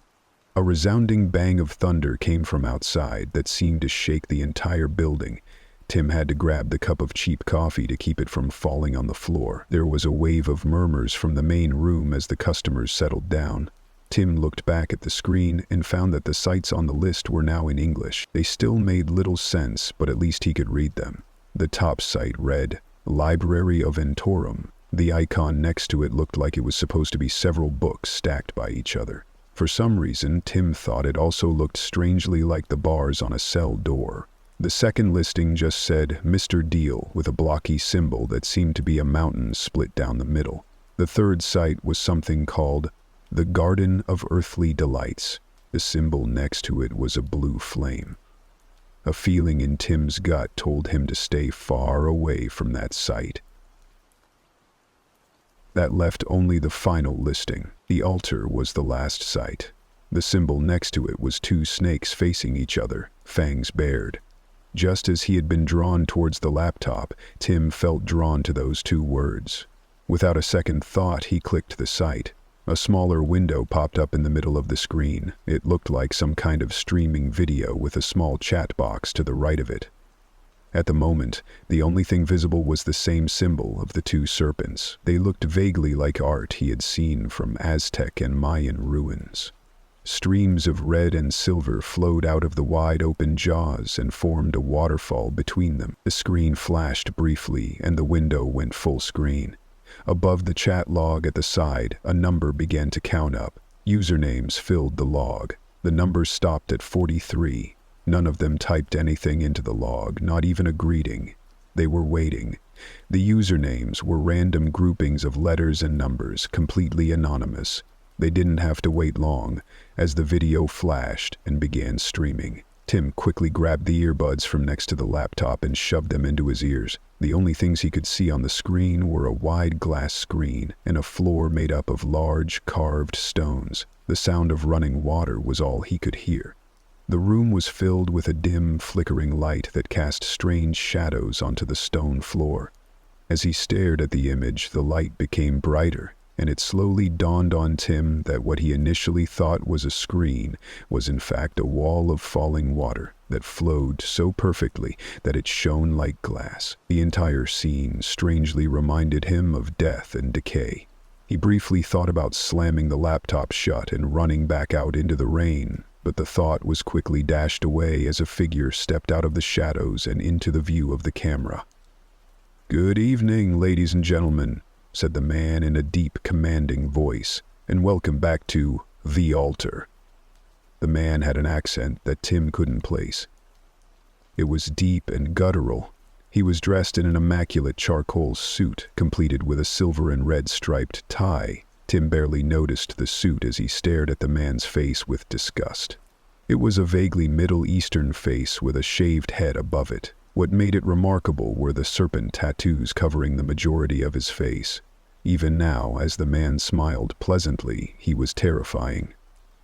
A resounding bang of thunder came from outside that seemed to shake the entire building. Tim had to grab the cup of cheap coffee to keep it from falling on the floor. There was a wave of murmurs from the main room as the customers settled down. Tim looked back at the screen and found that the sites on the list were now in English. They still made little sense, but at least he could read them. The top site read, Library of Entorum. The icon next to it looked like it was supposed to be several books stacked by each other. For some reason, Tim thought it also looked strangely like the bars on a cell door. The second listing just said Mr. Deal with a blocky symbol that seemed to be a mountain split down the middle. The third site was something called The Garden of Earthly Delights. The symbol next to it was a blue flame. A feeling in Tim's gut told him to stay far away from that site. That left only the final listing. The altar was the last site. The symbol next to it was 2 snakes facing each other, fangs bared. Just as he had been drawn towards the laptop, Tim felt drawn to those 2 words. Without a second thought, he clicked the site. A smaller window popped up in the middle of the screen. It looked like some kind of streaming video with a small chat box to the right of it. At the moment, the only thing visible was the same symbol of the 2 serpents. They looked vaguely like art he had seen from Aztec and Mayan ruins. Streams of red and silver flowed out of the wide-open jaws and formed a waterfall between them. The screen flashed briefly, and the window went full screen. Above the chat log at the side, a number began to count up. Usernames filled the log. The number stopped at 43. None of them typed anything into the log, not even a greeting. They were waiting. The usernames were random groupings of letters and numbers, completely anonymous. They didn't have to wait long, as the video flashed and began streaming. Tim quickly grabbed the earbuds from next to the laptop and shoved them into his ears. The only things he could see on the screen were a wide glass screen and a floor made up of large, carved stones. The sound of running water was all he could hear. The room was filled with a dim, flickering light that cast strange shadows onto the stone floor. As he stared at the image, the light became brighter, and it slowly dawned on Tim that what he initially thought was a screen was in fact a wall of falling water that flowed so perfectly that it shone like glass. The entire scene strangely reminded him of death and decay. He briefly thought about slamming the laptop shut and running back out into the rain, but the thought was quickly dashed away as a figure stepped out of the shadows and into the view of the camera. "Good evening, ladies and gentlemen," said the man in a deep, commanding voice, "and welcome back to The Altar." The man had an accent that Tim couldn't place. It was deep and guttural. He was dressed in an immaculate charcoal suit, completed with a silver and red striped tie. Tim barely noticed the suit as he stared at the man's face with disgust. It was a vaguely Middle Eastern face with a shaved head above it. What made it remarkable were the serpent tattoos covering the majority of his face. Even now, as the man smiled pleasantly, he was terrifying.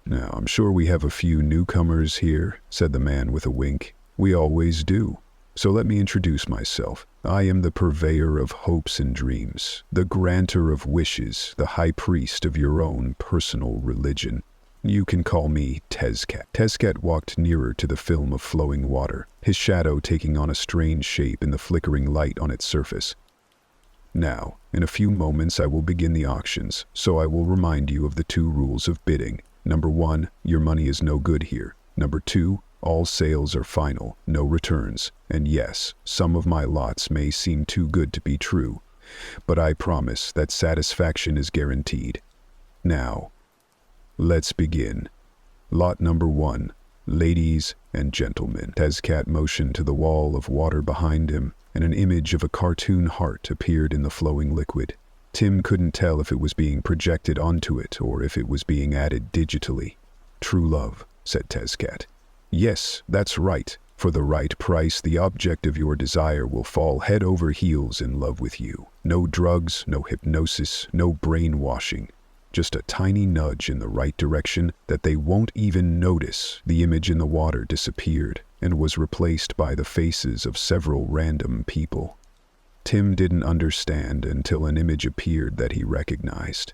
"Now, I'm sure we have a few newcomers here," said the man with a wink. "We always do. So let me introduce myself. I am the purveyor of hopes and dreams, the granter of wishes, the high priest of your own personal religion. You can call me Tezcat." Tezcat walked nearer to the film of flowing water, his shadow taking on a strange shape in the flickering light on its surface. "Now, in a few moments I will begin the auctions, so I will remind you of the 2 rules of bidding. Number 1, your money is no good here. Number 2, all sales are final, no returns. And yes, some of my lots may seem too good to be true, but I promise that satisfaction is guaranteed. Now, let's begin. Lot number 1, ladies and gentlemen." Tezcat motioned to the wall of water behind him, and an image of a cartoon heart appeared in the flowing liquid. Tim couldn't tell if it was being projected onto it or if it was being added digitally. "True love," said Tezcat. "Yes, that's right. For the right price, the object of your desire will fall head over heels in love with you. No drugs, no hypnosis, no brainwashing. Just a tiny nudge in the right direction that they won't even notice." The image in the water disappeared and was replaced by the faces of several random people. Tim didn't understand until an image appeared that he recognized.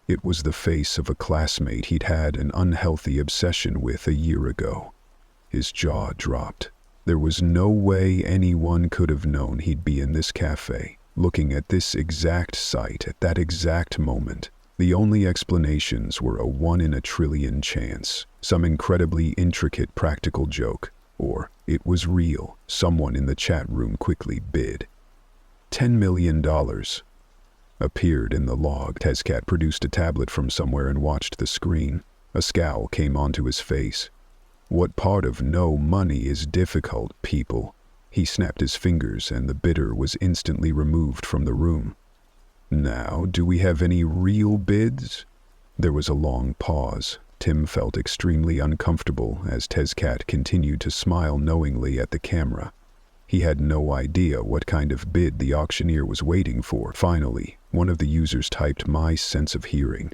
It was the face of a classmate he'd had an unhealthy obsession with a year ago. His jaw dropped. There was no way anyone could have known he'd be in this cafe, looking at this exact site at that exact moment. The only explanations were a 1 in a trillion chance, some incredibly intricate practical joke, or it was real. Someone in the chat room quickly bid. $10 million appeared in the log. Tezcat produced a tablet from somewhere and watched the screen. A scowl came onto his face. "What part of no money is difficult, people?" He snapped his fingers and the bidder was instantly removed from the room. "Now, do we have any real bids?" There was a long pause. Tim felt extremely uncomfortable as Tezcat continued to smile knowingly at the camera. He had no idea what kind of bid the auctioneer was waiting for. Finally, one of the users typed "my sense of hearing."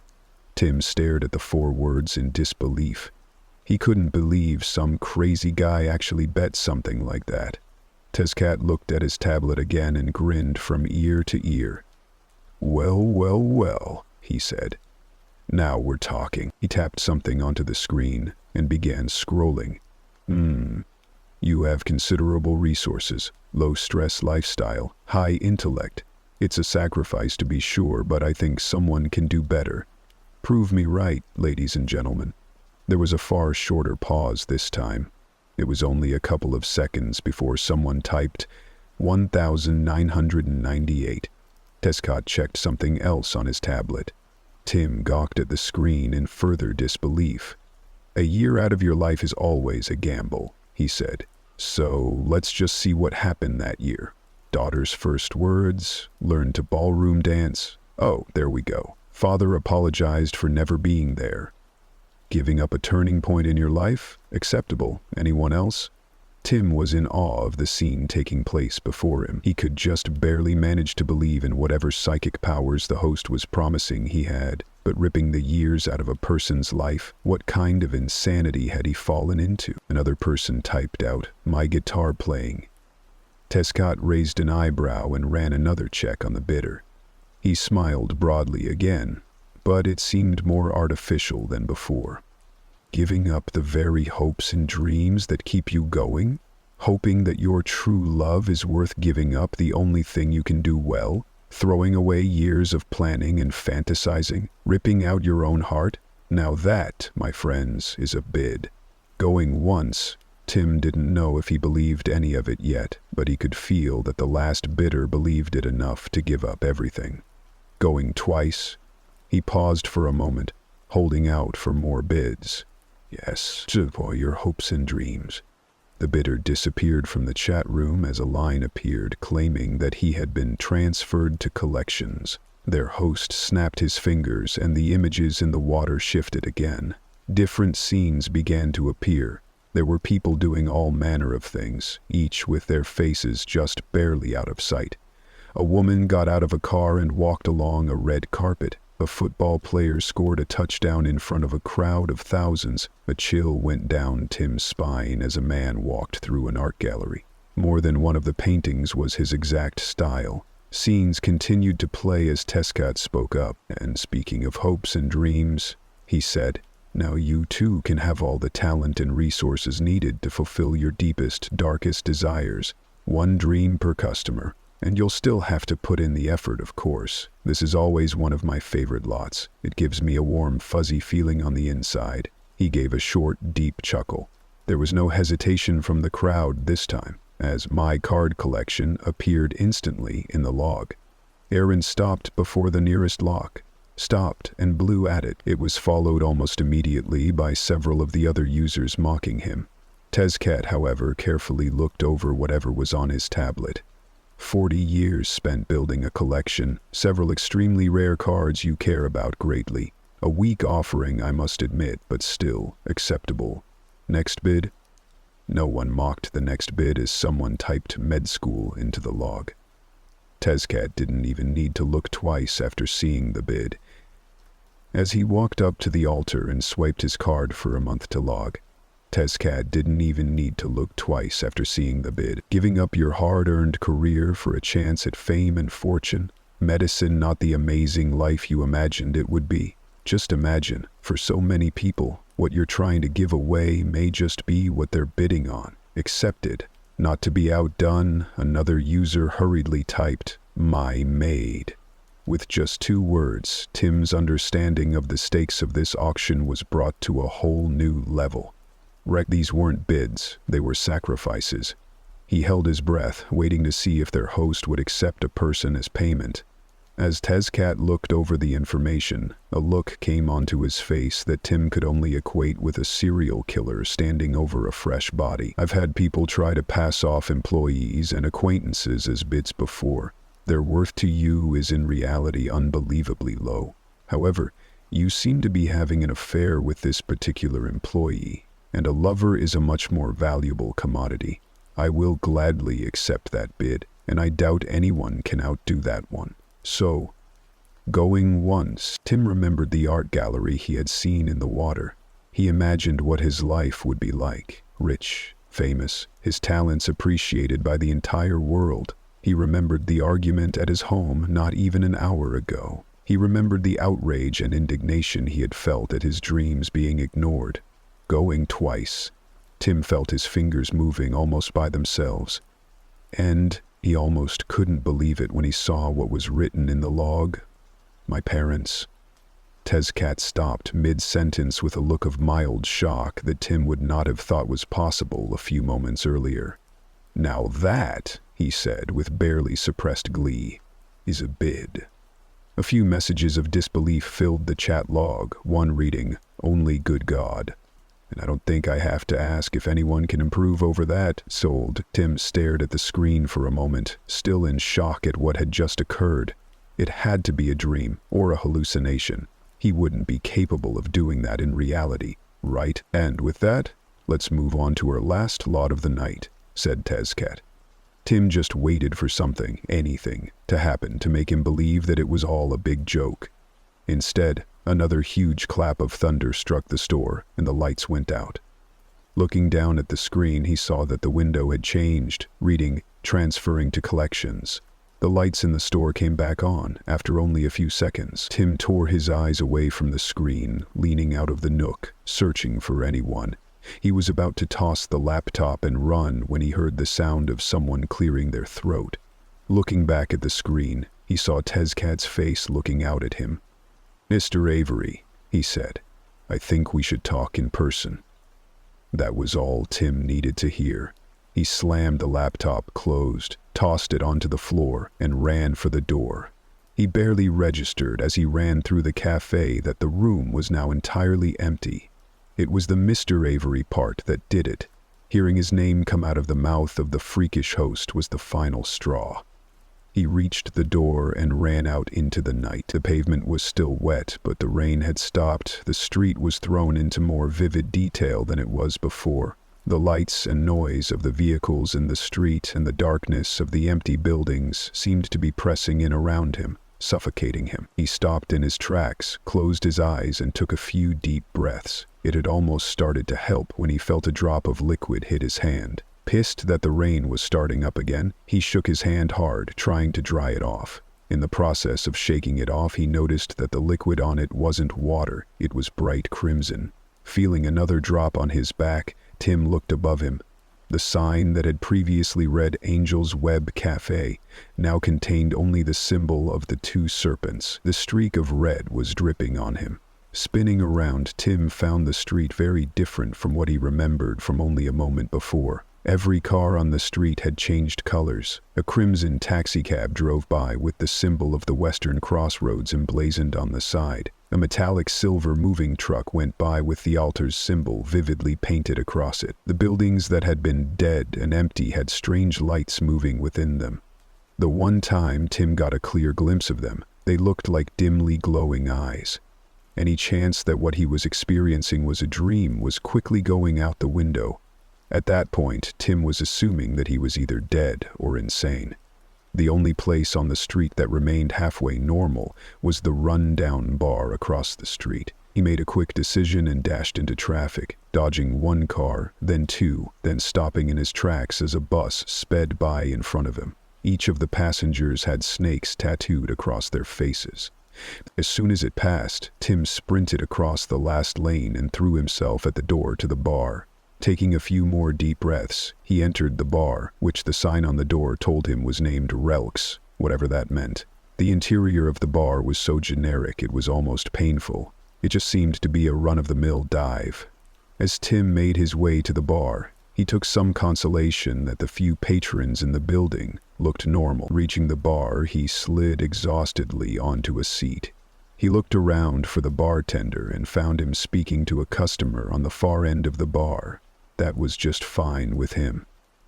Tim stared at the 4 words in disbelief. He couldn't believe some crazy guy actually bet something like that. Tezcat looked at his tablet again and grinned from ear to ear. "Well, well, well," he said. "Now we're talking." He tapped something onto the screen and began scrolling. You have considerable resources, low-stress lifestyle, high intellect. It's a sacrifice to be sure, but I think someone can do better. Prove me right, ladies and gentlemen." There was a far shorter pause this time. It was only a couple of seconds before someone typed 1,998. Tezcat checked something else on his tablet. Tim gawked at the screen in further disbelief. "A year out of your life is always a gamble," he said. "So let's just see what happened that year." Daughter's first words, learned to ballroom dance. Oh, there we go. Father apologized for never being there. Giving up a turning point in your life? Acceptable. Anyone else? Tim was in awe of the scene taking place before him. He could just barely manage to believe in whatever psychic powers the host was promising he had. But ripping the years out of a person's life, what kind of insanity had he fallen into? Another person typed out, "My guitar playing." Tescott raised an eyebrow and ran another check on the bidder. He smiled broadly again, but it seemed more artificial than before. Giving up the very hopes and dreams that keep you going? Hoping that your true love is worth giving up the only thing you can do well? Throwing away years of planning and fantasizing? Ripping out your own heart? Now that, my friends, is a bid. Going once, Tim didn't know if he believed any of it yet, but he could feel that the last bidder believed it enough to give up everything. Going twice? He paused for a moment, holding out for more bids. Yes, for your hopes and dreams. The bidder disappeared from the chat room as a line appeared claiming that he had been transferred to collections. Their host snapped his fingers and the images in the water shifted again. Different scenes began to appear. There were people doing all manner of things, each with their faces just barely out of sight. A woman got out of a car and walked along a red carpet. A football player scored a touchdown in front of a crowd of thousands. A chill went down Tim's spine as a man walked through an art gallery. More than one of the paintings was his exact style. Scenes continued to play as Tescott spoke up. And speaking of hopes and dreams, he said, now you too can have all the talent and resources needed to fulfill your deepest, darkest desires. One dream per customer. And you'll still have to put in the effort, of course. This is always one of my favorite lots. It gives me a warm, fuzzy feeling on the inside. He gave a short, deep chuckle. There was no hesitation from the crowd this time, as my card collection appeared instantly in the log. Aaron stopped before the nearest lock, stopped and blew at it. It was followed almost immediately by several of the other users mocking him. Tescat, however, carefully looked over whatever was on his tablet. 40 years spent building a collection, several extremely rare cards you care about greatly. A weak offering, I must admit, but still acceptable. Next bid? No one mocked the next bid as someone typed med school into the log. Tescat didn't even need to look twice after seeing the bid. As he walked up to the altar and swiped his card for a month to log, Tescat didn't even need to look twice after seeing the bid. Giving up your hard-earned career for a chance at fame and fortune? Medicine not the amazing life you imagined it would be. Just imagine, for so many people, what you're trying to give away may just be what they're bidding on. Accepted. Not to be outdone, another user hurriedly typed, "My maid." With just 2 words, Tim's understanding of the stakes of this auction was brought to a whole new level. These weren't bids, they were sacrifices. He held his breath, waiting to see if their host would accept a person as payment. As Tescat looked over the information, a look came onto his face that Tim could only equate with a serial killer standing over a fresh body. I've had people try to pass off employees and acquaintances as bids before. Their worth to you is in reality unbelievably low. However, you seem to be having an affair with this particular employee. And a lover is a much more valuable commodity. I will gladly accept that bid, and I doubt anyone can outdo that one. So, going once, Tim remembered the art gallery he had seen in the water. He imagined what his life would be like, rich, famous, his talents appreciated by the entire world. He remembered the argument at his home not even an hour ago. He remembered the outrage and indignation he had felt at his dreams being ignored. Going twice, Tim felt his fingers moving almost by themselves, and he almost couldn't believe it when he saw what was written in the log. My parents. Tescat stopped mid-sentence with a look of mild shock that Tim would not have thought was possible a few moments earlier. Now that, he said with barely suppressed glee, is a bid. A few messages of disbelief filled the chat log, one reading, "Only good God." And I don't think I have to ask if anyone can improve over that. Sold. Tim stared at the screen for a moment, still in shock at what had just occurred. It had to be a dream or a hallucination. He wouldn't be capable of doing that in reality, right? And with that, let's move on to our last lot of the night, said Tezcat. Tim just waited for something, anything, to happen to make him believe that it was all a big joke. Instead, another huge clap of thunder struck the store, and the lights went out. Looking down at the screen, he saw that the window had changed, reading, "Transferring to collections." The lights in the store came back on, after only a few seconds. Tim tore his eyes away from the screen, leaning out of the nook, searching for anyone. He was about to toss the laptop and run when he heard the sound of someone clearing their throat. Looking back at the screen, he saw Tezcat's face looking out at him. "Mr. Avery," he said, "I think we should talk in person." That was all Tim needed to hear. He slammed the laptop closed, tossed it onto the floor, and ran for the door. He barely registered as he ran through the cafe that the room was now entirely empty. It was the Mr. Avery part that did it. Hearing his name come out of the mouth of the freakish host was the final straw. He reached the door and ran out into the night. The pavement was still wet, but the rain had stopped. The street was thrown into more vivid detail than it was before. The lights and noise of the vehicles in the street and the darkness of the empty buildings seemed to be pressing in around him, suffocating him. He stopped in his tracks, closed his eyes, and took a few deep breaths. It had almost started to help when he felt a drop of liquid hit his hand. Pissed that the rain was starting up again, he shook his hand hard, trying to dry it off. In the process of shaking it off, he noticed that the liquid on it wasn't water, it was bright crimson. Feeling another drop on his back, Tim looked above him. The sign that had previously read Angel's Web Cafe now contained only the symbol of the two serpents. The streak of red was dripping on him. Spinning around, Tim found the street very different from what he remembered from only a moment before. Every car on the street had changed colors. A crimson taxicab drove by with the symbol of the Western Crossroads emblazoned on the side. A metallic silver moving truck went by with the altar's symbol vividly painted across it. The buildings that had been dead and empty had strange lights moving within them. The one time Tim got a clear glimpse of them, they looked like dimly glowing eyes. Any chance that what he was experiencing was a dream was quickly going out the window. At that point, Tim was assuming that he was either dead or insane. The only place on the street that remained halfway normal was the run-down bar across the street. He made a quick decision and dashed into traffic, dodging one car, then two, then stopping in his tracks as a bus sped by in front of him. Each of the passengers had snakes tattooed across their faces. As soon as it passed, Tim sprinted across the last lane and threw himself at the door to the bar. Taking a few more deep breaths, he entered the bar, which the sign on the door told him was named Relks, whatever that meant. The interior of the bar was so generic it was almost painful. It just seemed to be a run-of-the-mill dive. As Tim made his way to the bar, he took some consolation that the few patrons in the building looked normal. Reaching the bar, he slid exhaustedly onto a seat. He looked around for the bartender and found him speaking to a customer on the far end of the bar. That was just fine with him.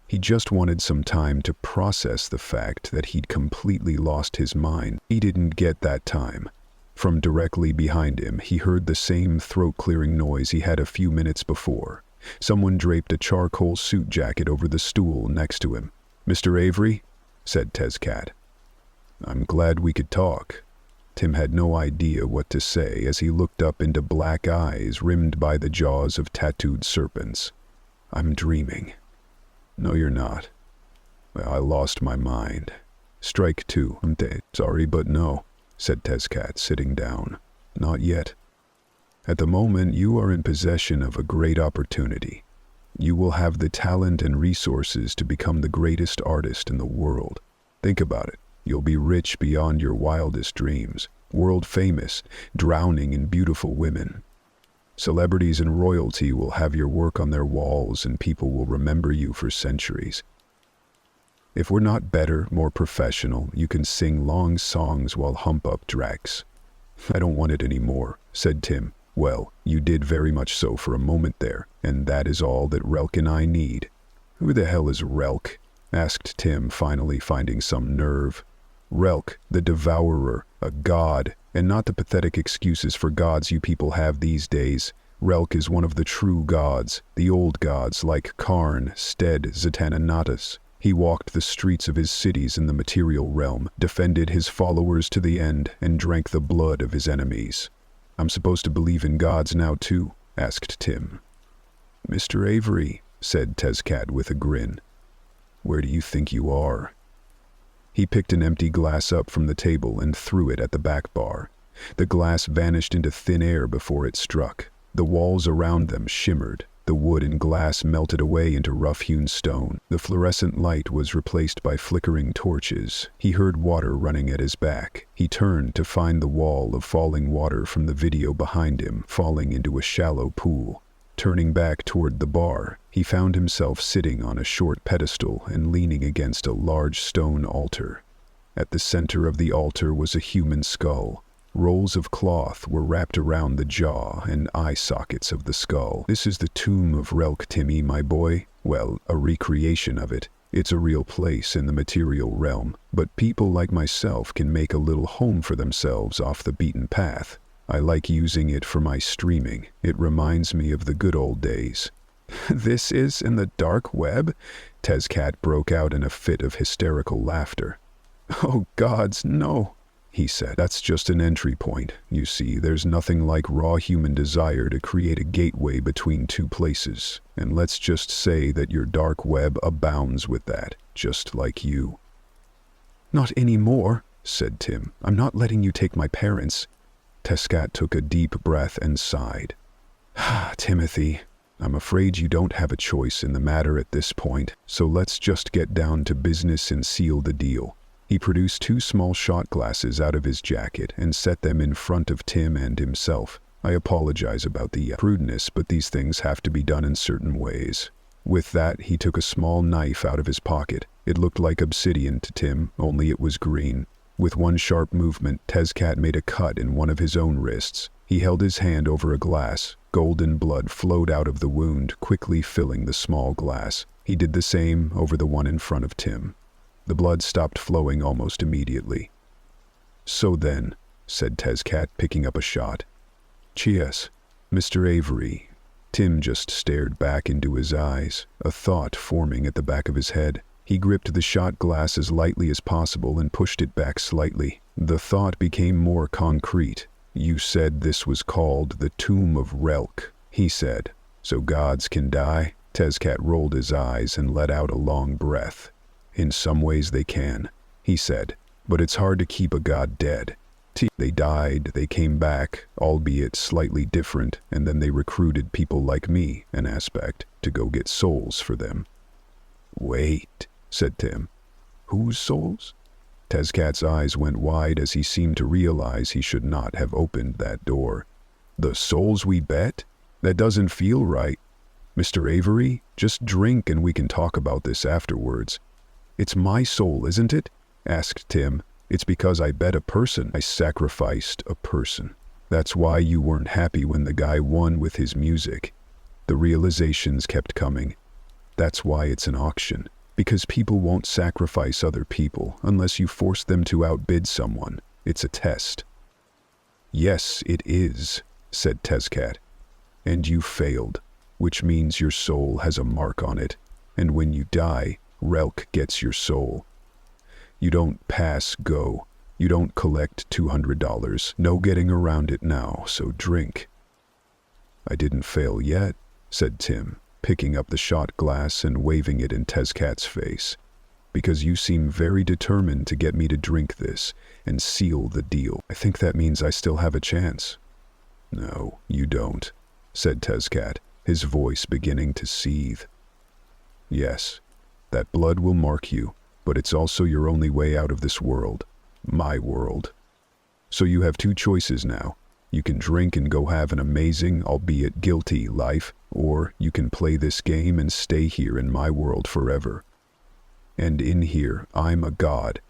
He just wanted some time to process the fact that he'd completely lost his mind. He didn't get that time. From directly behind him, he heard the same throat-clearing noise he had a few minutes before. Someone draped a charcoal suit jacket over the stool next to him. "Mr. Avery?" said Tezcat. "I'm glad we could talk." Tim had no idea what to say as he looked up into black eyes rimmed by the jaws of tattooed serpents. "I'm dreaming." "No, you're not." "Well, I lost my mind." "Strike two." "I'm dead." "Sorry, but no," said Tezcat, sitting down. "Not yet. At the moment, you are in possession of a great opportunity. You will have the talent and resources to become the greatest artist in the world. Think about it. You'll be rich beyond your wildest dreams, world famous, drowning in beautiful women. Celebrities and royalty will have your work on their walls and people will remember you for centuries. If we're not better, more professional, you can sing long songs while hump up Drax." "I don't want it anymore," said Tim. Well, you did very much so for a moment there, and that is all that Relk and I need." "Who the hell is Relk?" asked Tim, finally finding some nerve. "Relk, the Devourer, a god, and not the pathetic excuses for gods you people have these days. Relk is one of the true gods, the old gods like Karn, Stead, Zatananatus. He walked the streets of his cities in the material realm, defended his followers to the end, and drank the blood of his enemies." "I'm supposed to believe in gods now too?" asked Tim. "Mr. Avery," said Tezcat with a grin, "where do you think you are?" He picked an empty glass up from the table and threw it at the back bar. The glass vanished into thin air before it struck. The walls around them shimmered. The wood and glass melted away into rough-hewn stone. The fluorescent light was replaced by flickering torches. He heard water running at his back. He turned to find the wall of falling water from the video behind him, falling into a shallow pool. Turning back toward the bar, he found himself sitting on a short pedestal and leaning against a large stone altar. At the center of the altar was a human skull. Rolls of cloth were wrapped around the jaw and eye sockets of the skull. "This is the tomb of Relk, Timmy, my boy. Well, a recreation of it. It's a real place in the material realm, but people like myself can make a little home for themselves off the beaten path. I like using it for my streaming. It reminds me of the good old days." "This is in the dark web?" Tezcat broke out in a fit of hysterical laughter. "Oh gods, no," he said. "That's just an entry point. You see, there's nothing like raw human desire to create a gateway between two places. And let's just say that your dark web abounds with that, just like you." "Not anymore," said Tim. "I'm not letting you take my parents." Tezcat took a deep breath and sighed. "Timothy, I'm afraid you don't have a choice in the matter at this point, so let's just get down to business and seal the deal." He produced 2 small shot glasses out of his jacket and set them in front of Tim and himself. "I apologize about the crudeness, but these things have to be done in certain ways." With that, he took a small knife out of his pocket. It looked like obsidian to Tim, only it was green. With one sharp movement, Tezcat made a cut in one of his own wrists. He held his hand over a glass. Golden blood flowed out of the wound, quickly filling the small glass. He did the same over the one in front of Tim. The blood stopped flowing almost immediately. "So then," said Tezcat, picking up a shot. "Cheers, Mr. Avery." Tim just stared back into his eyes, a thought forming at the back of his head. He gripped the shot glass as lightly as possible and pushed it back slightly. The thought became more concrete. "You said this was called the Tomb of Relk," he said. "So gods can die?" Tezcat rolled his eyes and let out a long breath. "In some ways they can," he said, "but it's hard to keep a god dead. They died, they came back, albeit slightly different, and then they recruited people like me, an aspect, to go get souls for them." "Wait," said Tim. "Whose souls?" Tezcat's eyes went wide as he seemed to realize he should not have opened that door. "The souls we bet? That doesn't feel right. Mr. Avery, just drink and we can talk about this afterwards." "It's my soul, isn't it?" asked Tim. "It's because I bet a person. I sacrificed a person. That's why you weren't happy when the guy won with his music." The realizations kept coming. That's why it's an auction. Because people won't sacrifice other people unless you force them to outbid someone. It's a test. "Yes, it is," said Tezcat. "And you failed, which means your soul has a mark on it. And when you die, Relk gets your soul. You don't pass go. You don't collect $200. No getting around it now, so drink." "I didn't fail yet," said Tim, picking up the shot glass and waving it in Tezcat's face. "Because you seem very determined to get me to drink this and seal the deal. I think that means I still have a chance." "No, you don't," said Tezcat, his voice beginning to seethe. "Yes, that blood will mark you, but it's also your only way out of this world. My world. So you have 2 choices now. You can drink and go have an amazing, albeit guilty, life, or you can play this game and stay here in my world forever. And in here, I'm a god.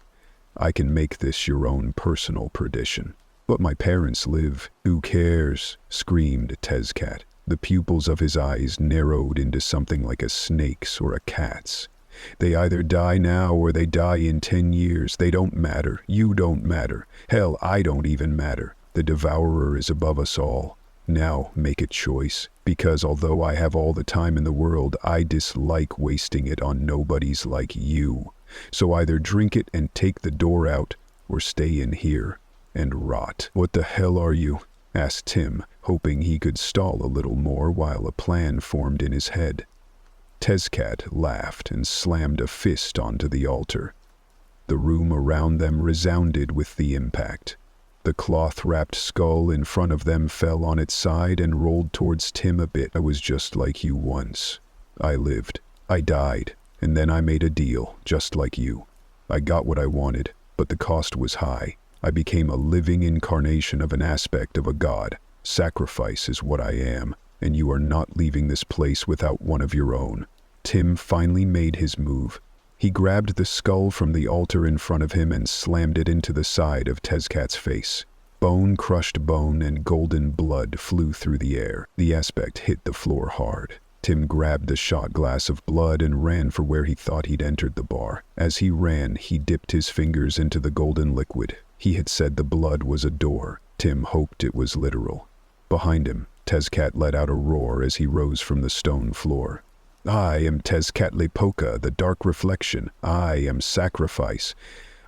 I can make this your own personal perdition." "But my parents live." "Who cares?" screamed Tezcat. The pupils of his eyes narrowed into something like a snake's or a cat's. "They either die now or they die in 10 years. They don't matter. You don't matter. Hell, I don't even matter. The devourer is above us all. Now make a choice, because although I have all the time in the world, I dislike wasting it on nobodies like you. So either drink it and take the door out, or stay in here and rot." "What the hell are you?" asked Tim, hoping he could stall a little more while a plan formed in his head. Tezcat laughed and slammed a fist onto the altar. The room around them resounded with the impact. The cloth-wrapped skull in front of them fell on its side and rolled towards Tim a bit. "I was just like you once. I lived. I died. And then I made a deal, just like you. I got what I wanted, but the cost was high. I became a living incarnation of an aspect of a god. Sacrifice is what I am, and you are not leaving this place without one of your own." Tim finally made his move. He grabbed the skull from the altar in front of him and slammed it into the side of Tezcat's face. Bone crushed bone and golden blood flew through the air. The aspect hit the floor hard. Tim grabbed the shot glass of blood and ran for where he thought he'd entered the bar. As he ran, he dipped his fingers into the golden liquid. He had said the blood was a door. Tim hoped it was literal. Behind him, Tezcat let out a roar as he rose from the stone floor. "I am Tezcatlipoca, the dark reflection. I am sacrifice.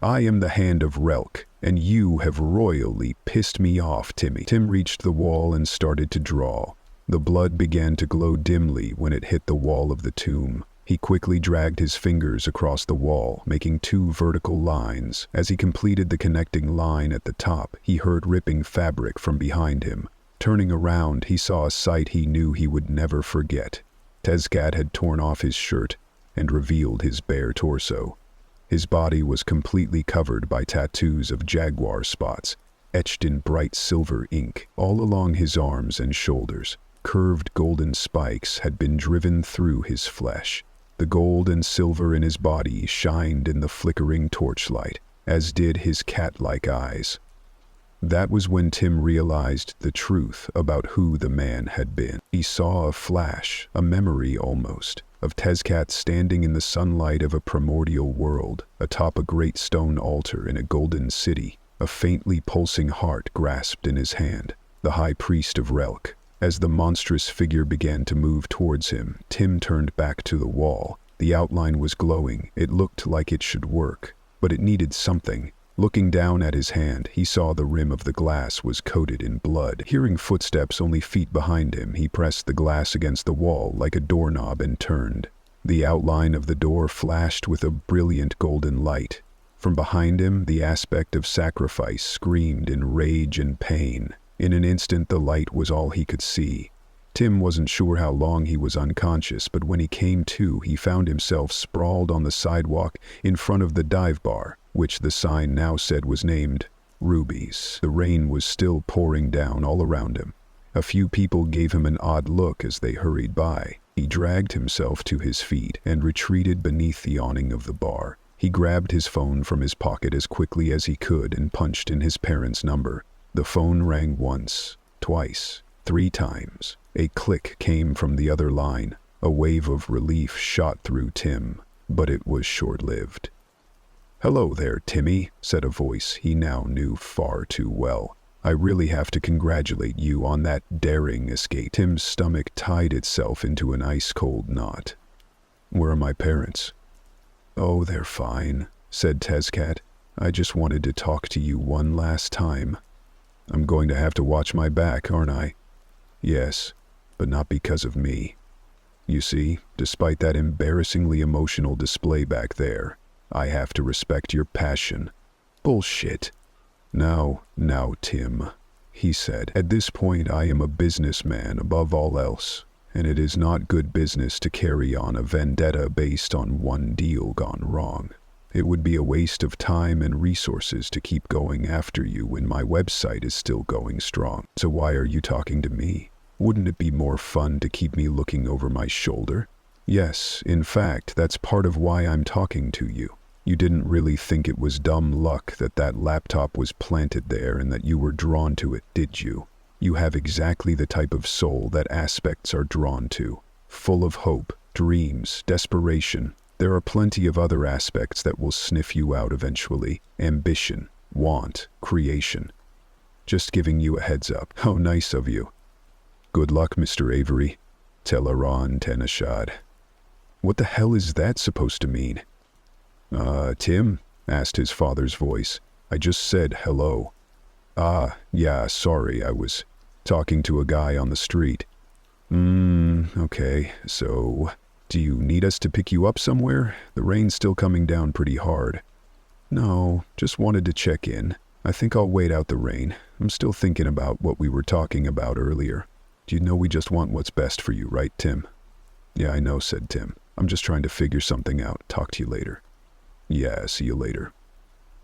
I am the hand of Relk, and you have royally pissed me off, Timmy." Tim reached the wall and started to draw. The blood began to glow dimly when it hit the wall of the tomb. He quickly dragged his fingers across the wall, making 2 vertical lines. As he completed the connecting line at the top, he heard ripping fabric from behind him. Turning around, he saw a sight he knew he would never forget. Tezcat had torn off his shirt and revealed his bare torso. His body was completely covered by tattoos of jaguar spots, etched in bright silver ink, all along his arms and shoulders. Curved golden spikes had been driven through his flesh. The gold and silver in his body shined in the flickering torchlight, as did his cat-like eyes. That was when Tim realized the truth about who the man had been. He saw a flash, a memory almost, of Tezcat standing in the sunlight of a primordial world, atop a great stone altar in a golden city, a faintly pulsing heart grasped in his hand, the high priest of Relk. As the monstrous figure began to move towards him, Tim turned back to the wall. The outline was glowing. It looked like it should work, but it needed something. Looking down at his hand, he saw the rim of the glass was coated in blood. Hearing footsteps only feet behind him, he pressed the glass against the wall like a doorknob and turned. The outline of the door flashed with a brilliant golden light. From behind him, the aspect of sacrifice screamed in rage and pain. In an instant, the light was all he could see. Tim wasn't sure how long he was unconscious, but when he came to, he found himself sprawled on the sidewalk in front of the dive bar, which the sign now said was named Ruby's. The rain was still pouring down all around him. A few people gave him an odd look as they hurried by. He dragged himself to his feet and retreated beneath the awning of the bar. He grabbed his phone from his pocket as quickly as he could and punched in his parents' number. The phone rang once, twice, 3 times. A click came from the other line. A wave of relief shot through Tim, but it was short-lived. "Hello there, Timmy," said a voice he now knew far too well. "I really have to congratulate you on that daring escape." Tim's stomach tied itself into an ice-cold knot. "Where are my parents?" "Oh, they're fine," said Tezcat. "I just wanted to talk to you one last time." "I'm going to have to watch my back, aren't I?" "Yes, but not because of me. You see, despite that embarrassingly emotional display back there, I have to respect your passion." "Bullshit." Now, Tim," he said. "At this point I am a businessman above all else, and it is not good business to carry on a vendetta based on one deal gone wrong. It would be a waste of time and resources to keep going after you when my website is still going strong. So why are you talking to me? Wouldn't it be more fun to keep me looking over my shoulder?" "Yes, in fact, that's part of why I'm talking to you. You didn't really think it was dumb luck that that laptop was planted there and that you were drawn to it, did you? You have exactly the type of soul that aspects are drawn to. Full of hope, dreams, desperation. There are plenty of other aspects that will sniff you out eventually. Ambition, want, creation. Just giving you a heads up. How nice of you. Good luck, Mr. Avery. Teleron Tenashad. What the hell is that supposed to mean? Tim? Asked his father's voice. I just said hello. Yeah, sorry, I was talking to a guy on the street. Okay, so, do you need us to pick you up somewhere? The rain's still coming down pretty hard. No, just wanted to check in. I think I'll wait out the rain. I'm still thinking about what we were talking about earlier. Do you know we just want what's best for you, right, Tim? Yeah, I know, said Tim. I'm just trying to figure something out. Talk to you later. Yeah, see you later.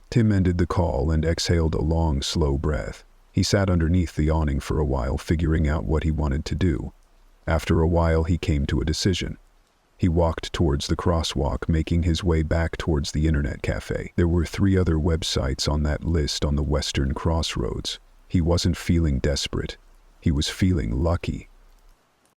Tim ended the call and exhaled a long, slow breath. He sat underneath the awning for a while, figuring out what he wanted to do. After a while, he came to a decision. He walked towards the crosswalk, making his way back towards the internet cafe. There were 3 other websites on that list on the western crossroads. He wasn't feeling desperate. He was feeling lucky.